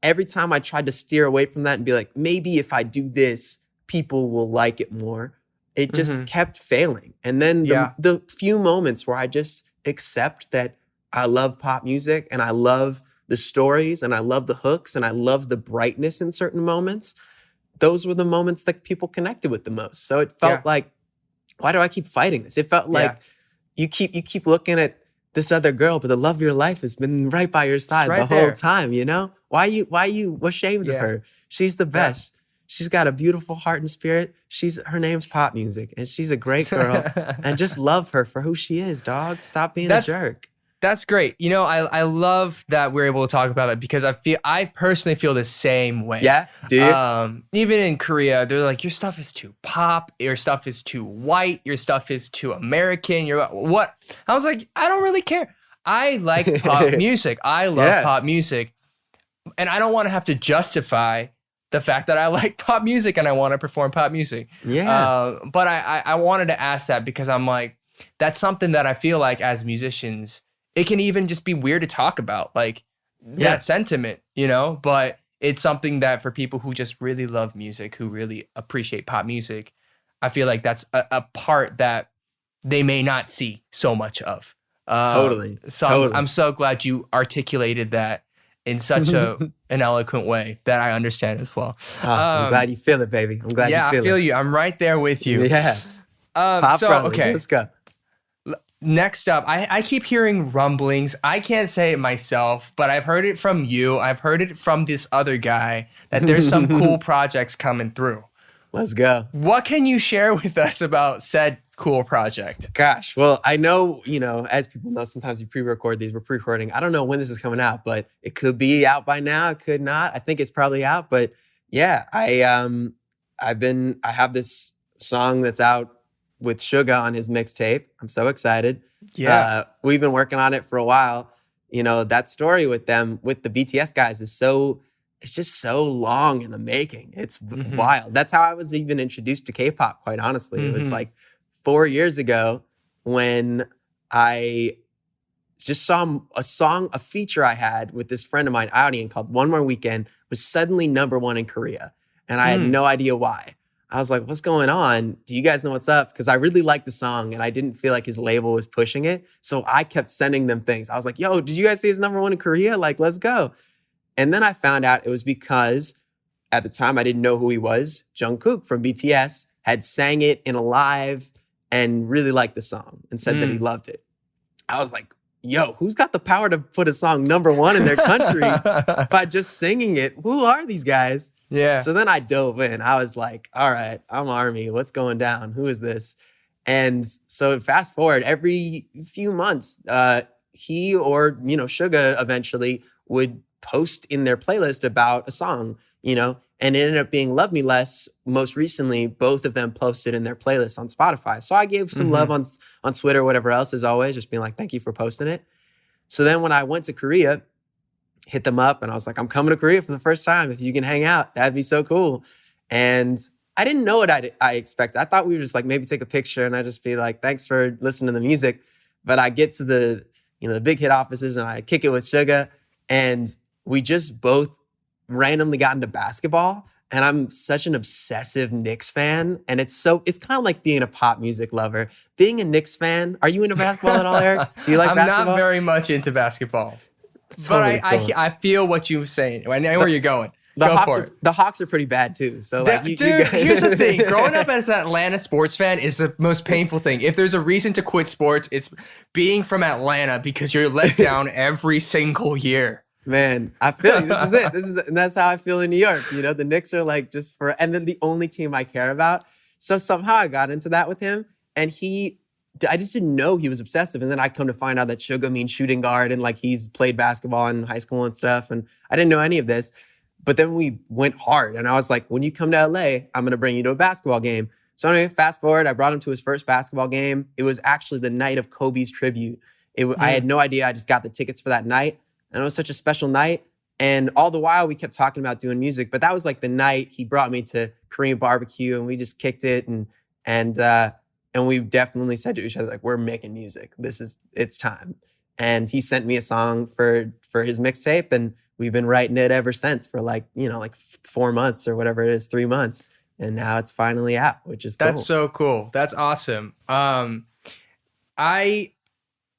every time I tried to steer away from that and be like, maybe if I do this, people will like it more, it just kept failing. And then the few moments where I just accept that I love pop music and I love the stories and I love the hooks and I love the brightness in certain moments. Those were the moments that people connected with the most. So it felt like, why do I keep fighting this? It felt like you keep looking at this other girl, but the love of your life has been right by your side the whole time, you know? Why you ashamed of her? She's the best. She's got a beautiful heart and spirit. Her name's Pop Music, and she's a great girl. And just love her for who she is, dog. Stop being a jerk. That's great. You know, I love that we're able to talk about it because I personally feel the same way. Yeah, do you? Even in Korea, they're like, your stuff is too pop, your stuff is too white, your stuff is too American. You're like, what? I was like, I don't really care. I like pop music. I love pop music. And I don't want to have to justify the fact that I like pop music and I want to perform pop music. Yeah. But I wanted to ask that because I'm like, that's something that I feel like as musicians, it can even just be weird to talk about, like that sentiment, you know, but it's something that for people who just really love music, who really appreciate pop music, I feel like that's a part that they may not see so much of. Totally. I'm so glad you articulated that in such an eloquent way that I understand as well. I'm glad you feel it, baby. I'm glad you feel it. Yeah, I feel you. I'm right there with you. Yeah. Pop brothers, okay. Let's go. Next up, I keep hearing rumblings. I can't say it myself, but I've heard it from you. I've heard it from this other guy that there's some cool projects coming through. Let's go. What can you share with us about said cool project? Gosh, well, I know, you know, as people know, sometimes we pre-record these. We're pre-recording. I don't know when this is coming out, but it could be out by now. It could not. I think it's probably out. But yeah, I have this song that's out with Suga on his mixtape. I'm so excited. Yeah. We've been working on it for a while. You know, that story with them, with the BTS guys it's just so long in the making. It's wild. That's how I was even introduced to K-pop, quite honestly. It was like 4 years ago when I just saw a feature I had with this friend of mine, Audien, called One More Weekend, was suddenly #1 in Korea. And I had no idea why. I was like, what's going on? Do you guys know what's up? Because I really liked the song and I didn't feel like his label was pushing it. So I kept sending them things. I was like, yo, did you guys see his #1 in Korea? Like, let's go. And then I found out it was because at the time I didn't know who he was. Jungkook from BTS had sang it in a live and really liked the song and said that he loved it. I was like, yo, who's got the power to put a song #1 in their country by just singing it? Who are these guys? Yeah. So then I dove in. I was like, all right, I'm Army. What's going down? Who is this? And so fast forward, every few months, he or, you know, Suga eventually would post in their playlist about a song, you know, and it ended up being Love Me Less. Most recently, both of them posted in their playlist on Spotify. So I gave some love on Twitter, whatever else, as always, just being like, thank you for posting it. So then when I went to Korea, hit them up and I was like, I'm coming to Korea for the first time. If you can hang out, that'd be so cool. And I didn't know what I expected. I thought we would just like maybe take a picture and I'd just be like, thanks for listening to the music. But I get to the big hit offices and I kick it with Suga. And we just both randomly got into basketball. And I'm such an obsessive Knicks fan. And it's kind of like being a pop music lover. Being a Knicks fan, are you into basketball at all, Eric? Do you like basketball? I'm not very much into basketball. But cool. I feel what you're saying. I know where you're going. The Hawks are pretty bad too. So like, here's the thing. Growing up as an Atlanta sports fan is the most painful thing. If there's a reason to quit sports, it's being from Atlanta because you're let down every single year. Man, I feel you. This is it. And that's how I feel in New York. You know, the Knicks are like and then the only team I care about. So somehow I got into that with him and I just didn't know he was obsessive. And then I come to find out that Suga means shooting guard and like he's played basketball in high school and stuff. And I didn't know any of this. But then we went hard. And I was like, when you come to LA, I'm going to bring you to a basketball game. So anyway, fast forward, I brought him to his first basketball game. It was actually the night of Kobe's tribute. I had no idea. I just got the tickets for that night. And it was such a special night. And all the while we kept talking about doing music. But that was like the night he brought me to Korean barbecue and we just kicked it. And we've definitely said to each other, like, we're making music. It's time. And he sent me a song for his mixtape and we've been writing it ever since for like 4 months or whatever it is, 3 months. And now it's finally out, which is cool. That's so cool. That's awesome.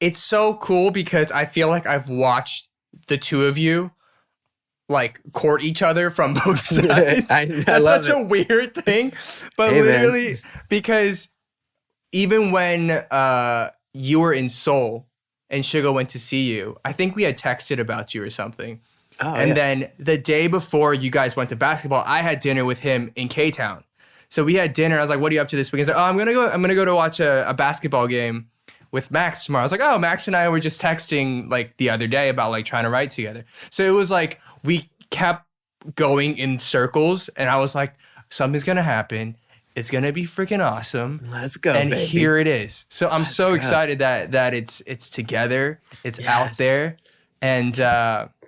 it's so cool because I feel like I've watched the two of you like court each other from both sides. I That's love such it. a weird thing. But Hey, literally, man. because even when you were in Seoul and Suga went to see you, I think we had texted about you or something. Oh, And yeah. then the day before you guys went to basketball, I had dinner with him in K-Town. So we had dinner. I was like, what are you up to this weekend? He's like, oh, I'm gonna go to watch a basketball game with Max tomorrow. I was like, oh, Max and I were just texting like the other day about like trying to write together. So it was like we kept going in circles, and I was like, something's gonna happen. It's gonna be freaking awesome. Let's go, and baby. here it is. So I'm so go. excited that it's together. It's out Yes. there, and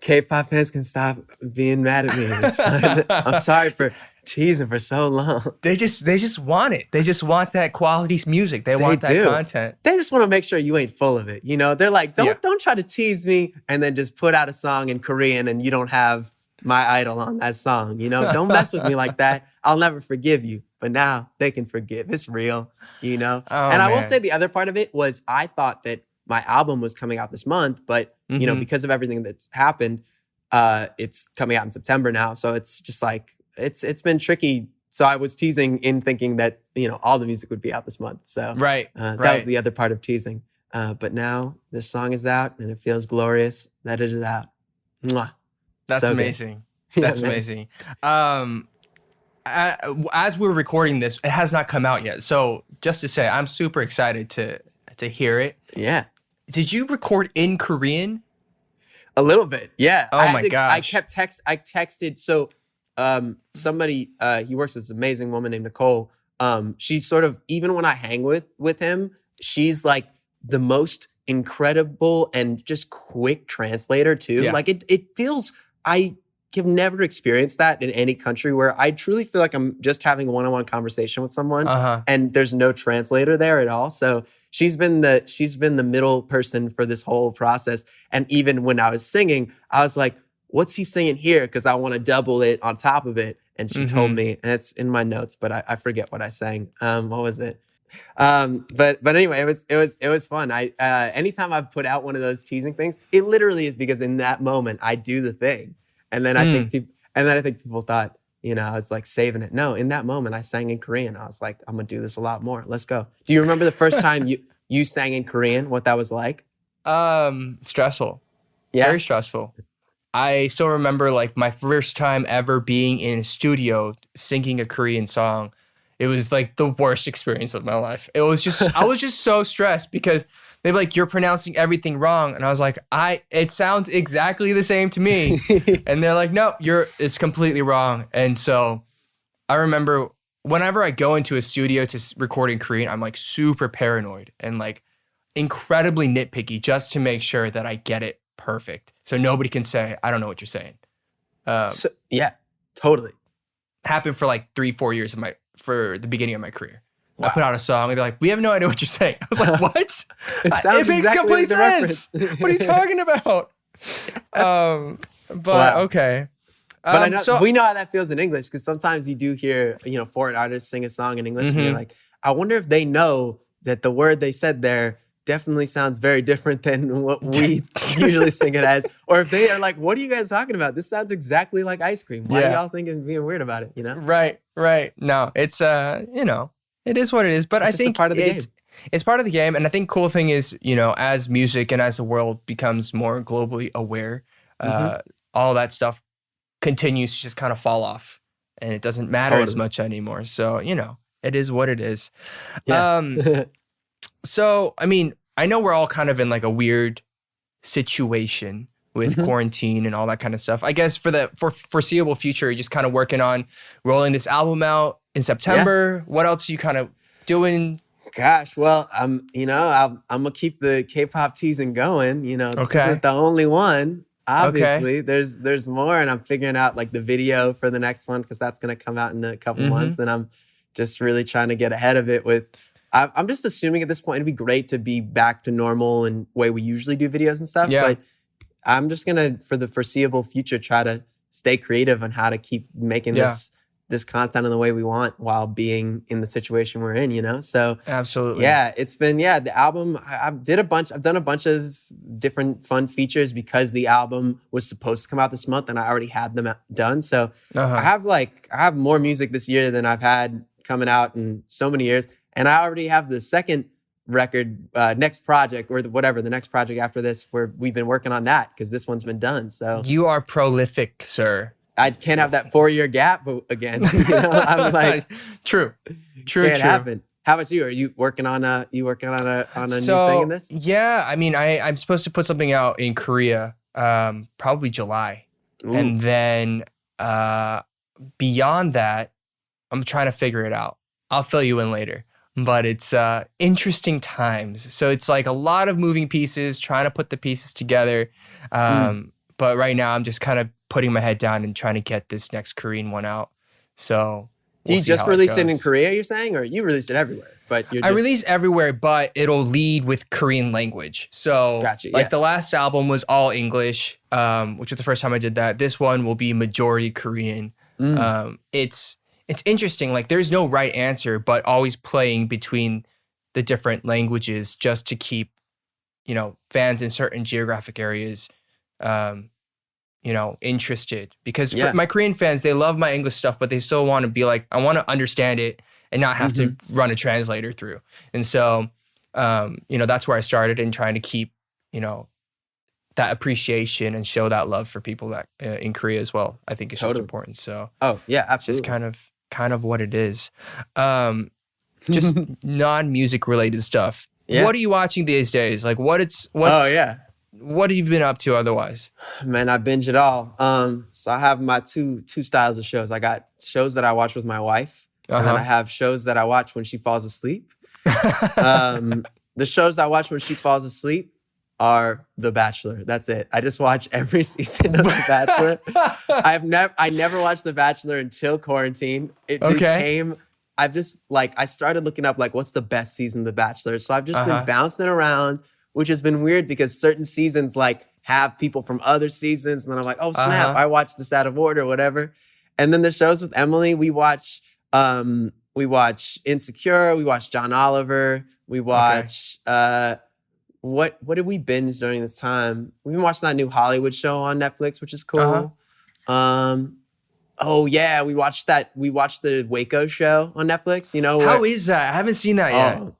K-pop fans can stop being mad at me. It's fine. I'm sorry for teasing for so long. they just want it. They just want that quality music. They want that do. content. They just want to make sure you ain't full of it. You know, they're like, don't try to tease me and then just put out a song in Korean and you don't have my idol on that song. You know, don't mess with me like that. I'll never forgive you. But now they can forgive. It's real, you know? Oh, and I will man. say the other part of it was I thought that my album was coming out this month, but you know, because of everything that's happened, it's coming out in September now. So it's just like, it's been tricky. So I was teasing in thinking that, you know, all the music would be out this month. So Right. that was the other part of teasing. But now this song is out and it feels glorious that it is out. Mwah. That's So good. amazing. Yeah, That's man. amazing. As we're recording this, it has not come out yet. So just to say, I'm super excited to hear it. Yeah. Did you record in Korean? A little bit. Yeah. Oh my gosh. I texted. So somebody, he works with this amazing woman named Nicole. She's sort of, even when I hang with him, she's like the most incredible and just quick translator too. Yeah. Like it feels, I have never experienced that in any country where I truly feel like I'm just having a one-on-one conversation with someone and there's no translator there at all. So she's been the middle person for this whole process. And even when I was singing, I was like, what's he singing here? Because I want to double it on top of it. And she told me, and it's in my notes, but I forget what I sang. What was it? But anyway, it was fun. Anytime I've put out one of those teasing things, it literally is because in that moment I do the thing. And then I think people thought, you know, I was like saving it. No, in that moment I sang in Korean. I was like, I'm gonna do this a lot more. Let's go. Do you remember the first time you sang in Korean? What that was like? Stressful. Yeah. Very stressful. I still remember like my first time ever being in a studio singing a Korean song. It was like the worst experience of my life. It was just, I was just so stressed because they'd be like, you're pronouncing everything wrong. And I was like, it sounds exactly the same to me. And they're like, no, it's completely wrong. And so I remember whenever I go into a studio to record in Korean, I'm like super paranoid and like incredibly nitpicky just to make sure that I get it perfect. So nobody can say, I don't know what you're saying. So, yeah, totally. Happened for like 3-4 years for the beginning of my career. Wow. I put out a song and they're like, we have no idea what you're saying. I was like, what? It sounds makes exactly complete like the sense. reference. What are you talking about? But Wow. okay. But I know so we know how that feels in English because sometimes you do hear, you know, foreign artists sing a song in English and you're like, I wonder if they know that the word they said there definitely sounds very different than what we usually sing it as. Or if they are like, what are you guys talking about? This sounds exactly like ice cream. Why are y'all thinking being weird about it, you know? Right. No, it's you know, it is what it is. But It's I just a think part of the game. It's part of the game. And I think cool thing is, you know, as music and as the world becomes more globally aware, all that stuff continues to just kind of fall off. And it doesn't matter as much anymore. So, you know, it is what it is. Yeah. So, I mean, I know we're all kind of in like a weird situation with quarantine and all that kind of stuff. I guess for foreseeable future, you're just kind of working on rolling this album out in September. What else are you kind of doing? Gosh, well, I'm gonna keep the K-pop teasing going. You know, this isn't the only one. Obviously, there's more, and I'm figuring out like the video for the next one because that's gonna come out in a couple months, and I'm just really trying to get ahead of it with. I'm just assuming at this point it'd be great to be back to normal and way we usually do videos and stuff. Yeah. But I'm just gonna, for the foreseeable future, try to stay creative on how to keep making this this content in the way we want while being in the situation we're in, you know? So Absolutely. yeah, it's been, the album, I've done a bunch of different fun features because the album was supposed to come out this month and I already had them done. So I have more music this year than I've had coming out in so many years. And I already have the second record, next project or whatever, the next project after this, where we've been working on that because this one's been done. So you are prolific, sir. I can't have that 4-year gap again. You know, I'm like, true. Can't happen. How about you? Are you working on a new thing in this? Yeah, I mean, I'm supposed to put something out in Korea, probably July, and then beyond that, I'm trying to figure it out. I'll fill you in later. But it's interesting times. So it's like a lot of moving pieces, trying to put the pieces together. But right now, I'm just kind of putting my head down and trying to get this next Korean one out. So do you just release it in Korea, you're saying? Or you released it everywhere? But I release everywhere, but it'll lead with Korean language. So the last album was all English, which was the first time I did that. This one will be majority Korean. It's interesting. Like, there's no right answer, but always playing between the different languages just to keep, you know, fans in certain geographic areas, you know, interested. Because for my Korean fans, they love my English stuff, but they still want to be like, I want to understand it and not have to run a translator through. And so, you know, that's where I started in trying to keep, you know, that appreciation and show that love for people that in Korea as well. I think it's just important. So, absolutely. Just kind of what it is. Just non-music related stuff. Yeah. What are you watching these days? Like what have you been up to otherwise? Man, I binge it all. So I have my two styles of shows. I got shows that I watch with my wife, and then I have shows that I watch when she falls asleep. The shows I watch when she falls asleep are The Bachelor. That's it. I just watch every season of The Bachelor. I never watched The Bachelor until quarantine. It became, I started looking up like what's the best season of The Bachelor. So I've just been bouncing around, which has been weird because certain seasons like have people from other seasons. And then I'm like, oh snap, I watched this out of order or whatever. And then the shows with Emily, we watch Insecure, we watch John Oliver, we watch what did we binge during this time? We've been watching that new Hollywood show on Netflix, which is cool. We watched the Waco show on Netflix. You know, how is that? I haven't seen that yet.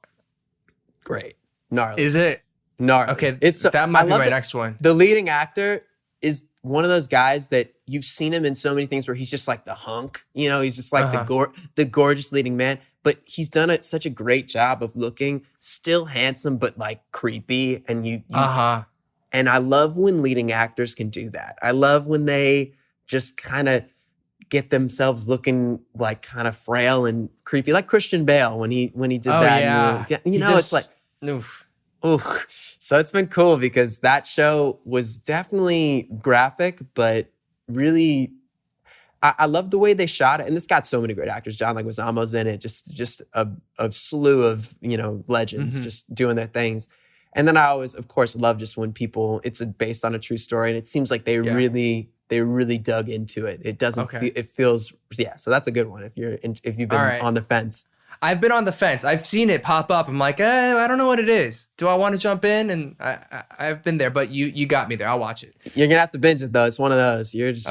Great. Gnarly. Is it? Gnarly. Okay, that might be my next one. The leading actor is one of those guys that you've seen him in so many things where he's just like the hunk. You know, he's just like the gorgeous leading man. But he's done such a great job of looking still handsome, but like creepy. And and I love when leading actors can do that. I love when they just kind of get themselves looking like kind of frail and creepy, like Christian Bale when he did that. Yeah. It's like, So it's been cool because that show was definitely graphic, but really, I love the way they shot it. And this got so many great actors. John Leguizamo's in it, just a slew of, you know, legends just doing their things. And then I always, of course, love just when it's based on a true story. And it seems like they really dug into it. It doesn't feel, it feels, so that's a good one if you've been on the fence. I've been on the fence. I've seen it pop up. I'm like, I don't know what it is. Do I want to jump in? And I've been there, but you got me there. I'll watch it. You're going to have to binge it though. It's one of those. You're just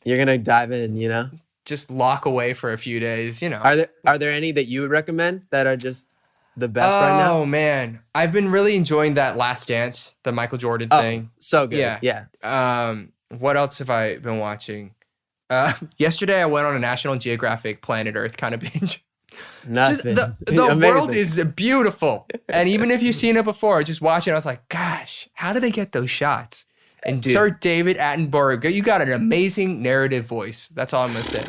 you're going to dive in, you know? Just lock away for a few days, you know. Are there any that you would recommend that are just the best right now? Oh man. I've been really enjoying that Last Dance, the Michael Jordan thing. So good. Yeah. What else have I been watching? Yesterday I went on a National Geographic Planet Earth kind of binge. Nothing. The world is beautiful. And even if you've seen it before, just watching it, I was like, gosh, how did they get those shots? And Sir David Attenborough, you got an amazing narrative voice. That's all I'm going to say.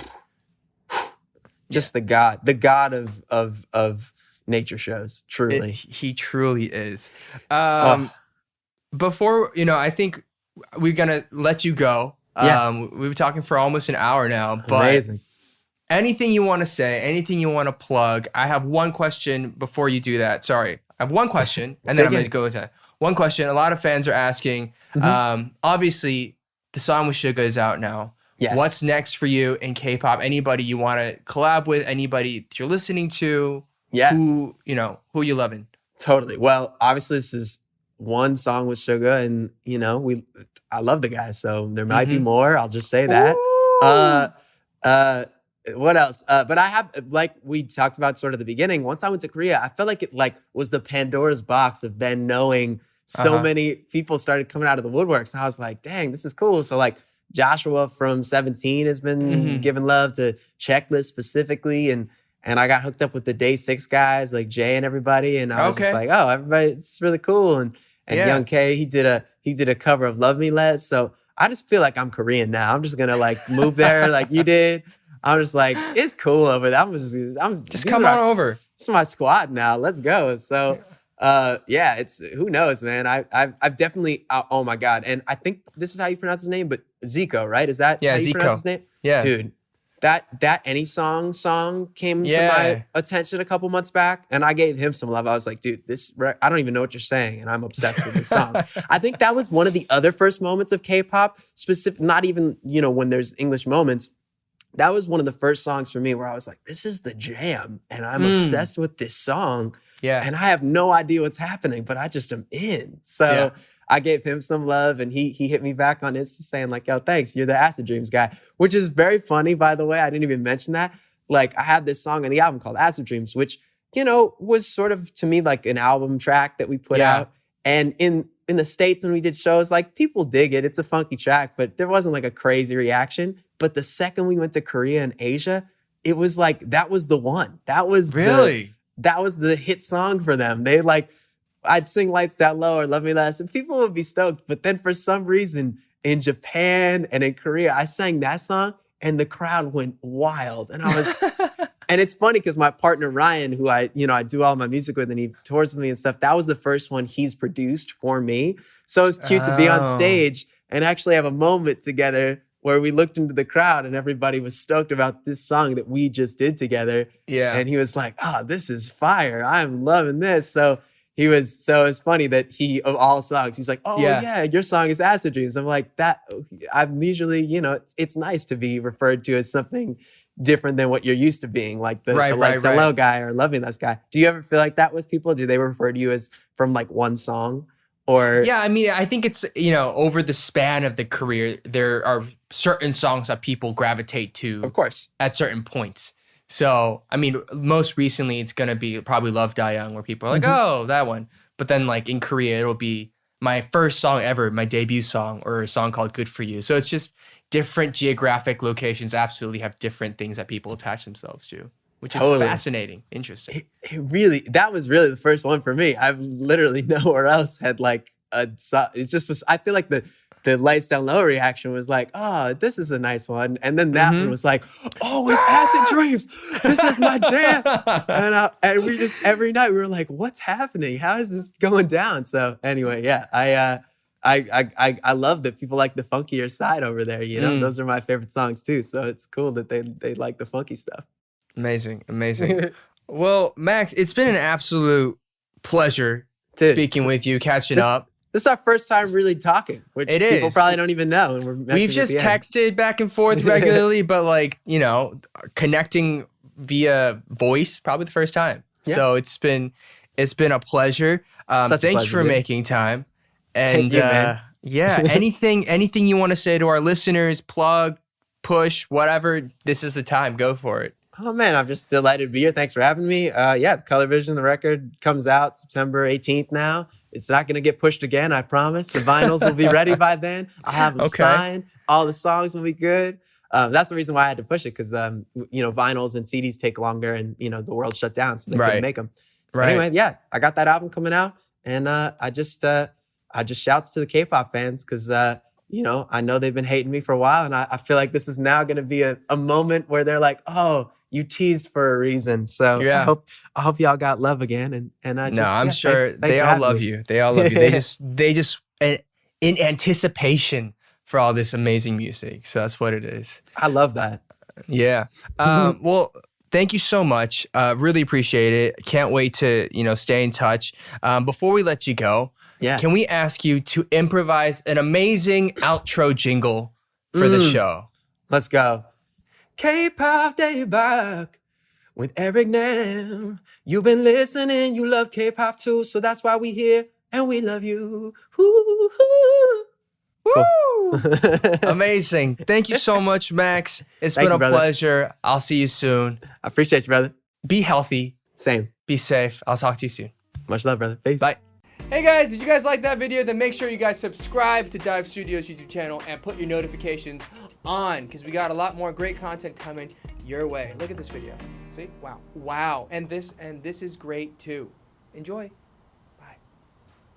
Just the god of nature shows, truly. He truly is. Before, I think we're going to let you go. We've been talking for almost an hour now. But amazing. Anything you want to say, anything you want to plug. I have one question before you do that. Sorry. I have one question, and then I'm going to go into one question. A lot of fans are asking, obviously, the song with Suga is out now. Yes. What's next for you in K-pop? Anybody you want to collab with? Anybody that you're listening to? Yeah. Who you loving? Totally. Well, obviously this is one song with Suga, and I love the guy, so there might be more. I'll just say that. What else? But I have, like we talked about sort of the beginning, once I went to Korea, I felt like it was the Pandora's box of then knowing so many people started coming out of the woodworks. And I was like, dang, this is cool. So like Joshua from 17 has been giving love to Checklist specifically. And I got hooked up with the Day 6 guys, like Jay and everybody. And I was just like, oh, everybody, it's really cool. And Young K, he did a cover of Love Me Less. So I just feel like I'm Korean now. I'm just gonna like move there like you did. I'm just like, it's cool over there. I'm just come on over. It's my squad now. Let's go. So it's, who knows, man. I've definitely, oh my God. And I think this is how you pronounce his name, but Zico, right? Is that how you pronounce his name? Yeah. Dude, that Any Song came to my attention a couple months back, and I gave him some love. I was like, dude, I don't even know what you're saying, and I'm obsessed with this song. I think that was one of the other first moments of K-pop, not even, when there's English moments. That was one of the first songs for me where I was like, this is the jam, and I'm obsessed with this song. Yeah. And I have no idea what's happening, but I just am in. So I gave him some love, and he hit me back on Insta saying like, yo, thanks, you're the Acid Dreams guy, which is very funny, by the way. I didn't even mention that. Like, I had this song on the album called Acid Dreams, which, was sort of, to me, like an album track that we put out. And in the States, when we did shows, like, people dig it. It's a funky track, but there wasn't like a crazy reaction. But the second we went to Korea and Asia, it was like, that was the one. That was that was the hit song for them. They I'd sing Lights Down Low or Love Me Less, and people would be stoked. But then for some reason in Japan and in Korea, I sang that song and the crowd went wild. And I was, and it's funny because my partner Ryan, who I do all my music with and he tours with me and stuff, that was the first one he's produced for me. So it's cute to be on stage and actually have a moment together where we looked into the crowd and everybody was stoked about this song that we just did together. Yeah. And he was like, oh, this is fire. I'm loving this. So it's funny that of all songs, he's like, oh yeah, your song is Acid Dreams. I'm like, I'm usually, it's nice to be referred to as something different than what you're used to being, like the Lights Down Low guy or Love Me Less guy. Do you ever feel like that with people? Do they refer to you as from like one song? Or yeah, I mean, I think it's, over the span of the career, there are certain songs that people gravitate to, of course, at certain points. So, I mean, most recently, it's going to be probably Love Die Young, where people are like, oh, that one. But then, like, in Korea, it'll be my first song ever, my debut song, or a song called Good For You. So it's just different geographic locations absolutely have different things that people attach themselves to, which is fascinating, interesting. That was really the first one for me. I've literally nowhere else had like it just was, I feel like the Lights Down Low reaction was like, oh, this is a nice one. And then that one was like, oh, it's Acid Dreams. This is my jam. And we just, every night we were like, what's happening? How is this going down? So anyway, yeah, I love that people like the funkier side over there. Those are my favorite songs too. So it's cool that they like the funky stuff. Amazing. Well, Max, it's been an absolute pleasure speaking with you, catching up. This is our first time really talking, which people probably don't even know. And we've just texted back and forth regularly, but connecting via voice, probably the first time. Yeah. So it's been a pleasure. Thanks for making time. And thank you, man. anything you want to say to our listeners, plug, push, whatever, this is the time. Go for it. Oh man, I'm just delighted to be here. Thanks for having me. Color Vision, the record comes out September 18th now. It's not going to get pushed again, I promise. The vinyls will be ready by then. I'll have them signed. All the songs will be good. That's the reason why I had to push it, because vinyls and CDs take longer, and the world shut down, so they couldn't make them. Right. Anyway, I got that album coming out, and I just shouts to the K-pop fans, because I know they've been hating me for a while, and I feel like this is now going to be a moment where they're like, oh, you teased for a reason. So I hope y'all got love again. And I'm sure thanks they all love you. They all love you. They just in anticipation for all this amazing music. So that's what it is. I love that. Yeah. Well, thank you so much. Really appreciate it. Can't wait to stay in touch. Before we let you go, can we ask you to improvise an amazing outro jingle for the show? Let's go. K-pop Daebak with Eric Nam. You've been listening, you love K-pop too, so that's why we here and we love you. Woo, Woo! Cool. Amazing. Thank you so much, Max. It's Thank been you, a brother. pleasure. I'll see you soon. I appreciate you, brother. Be healthy. Same. Be safe. I'll talk to you soon. Much love, brother. Peace. Bye. Hey guys, did you guys like that video? Then make sure you guys subscribe to Dive Studios YouTube channel and put your notifications on, because we got a lot more great content coming your way. Look at this video. See? Wow. Wow. And this is great too. Enjoy.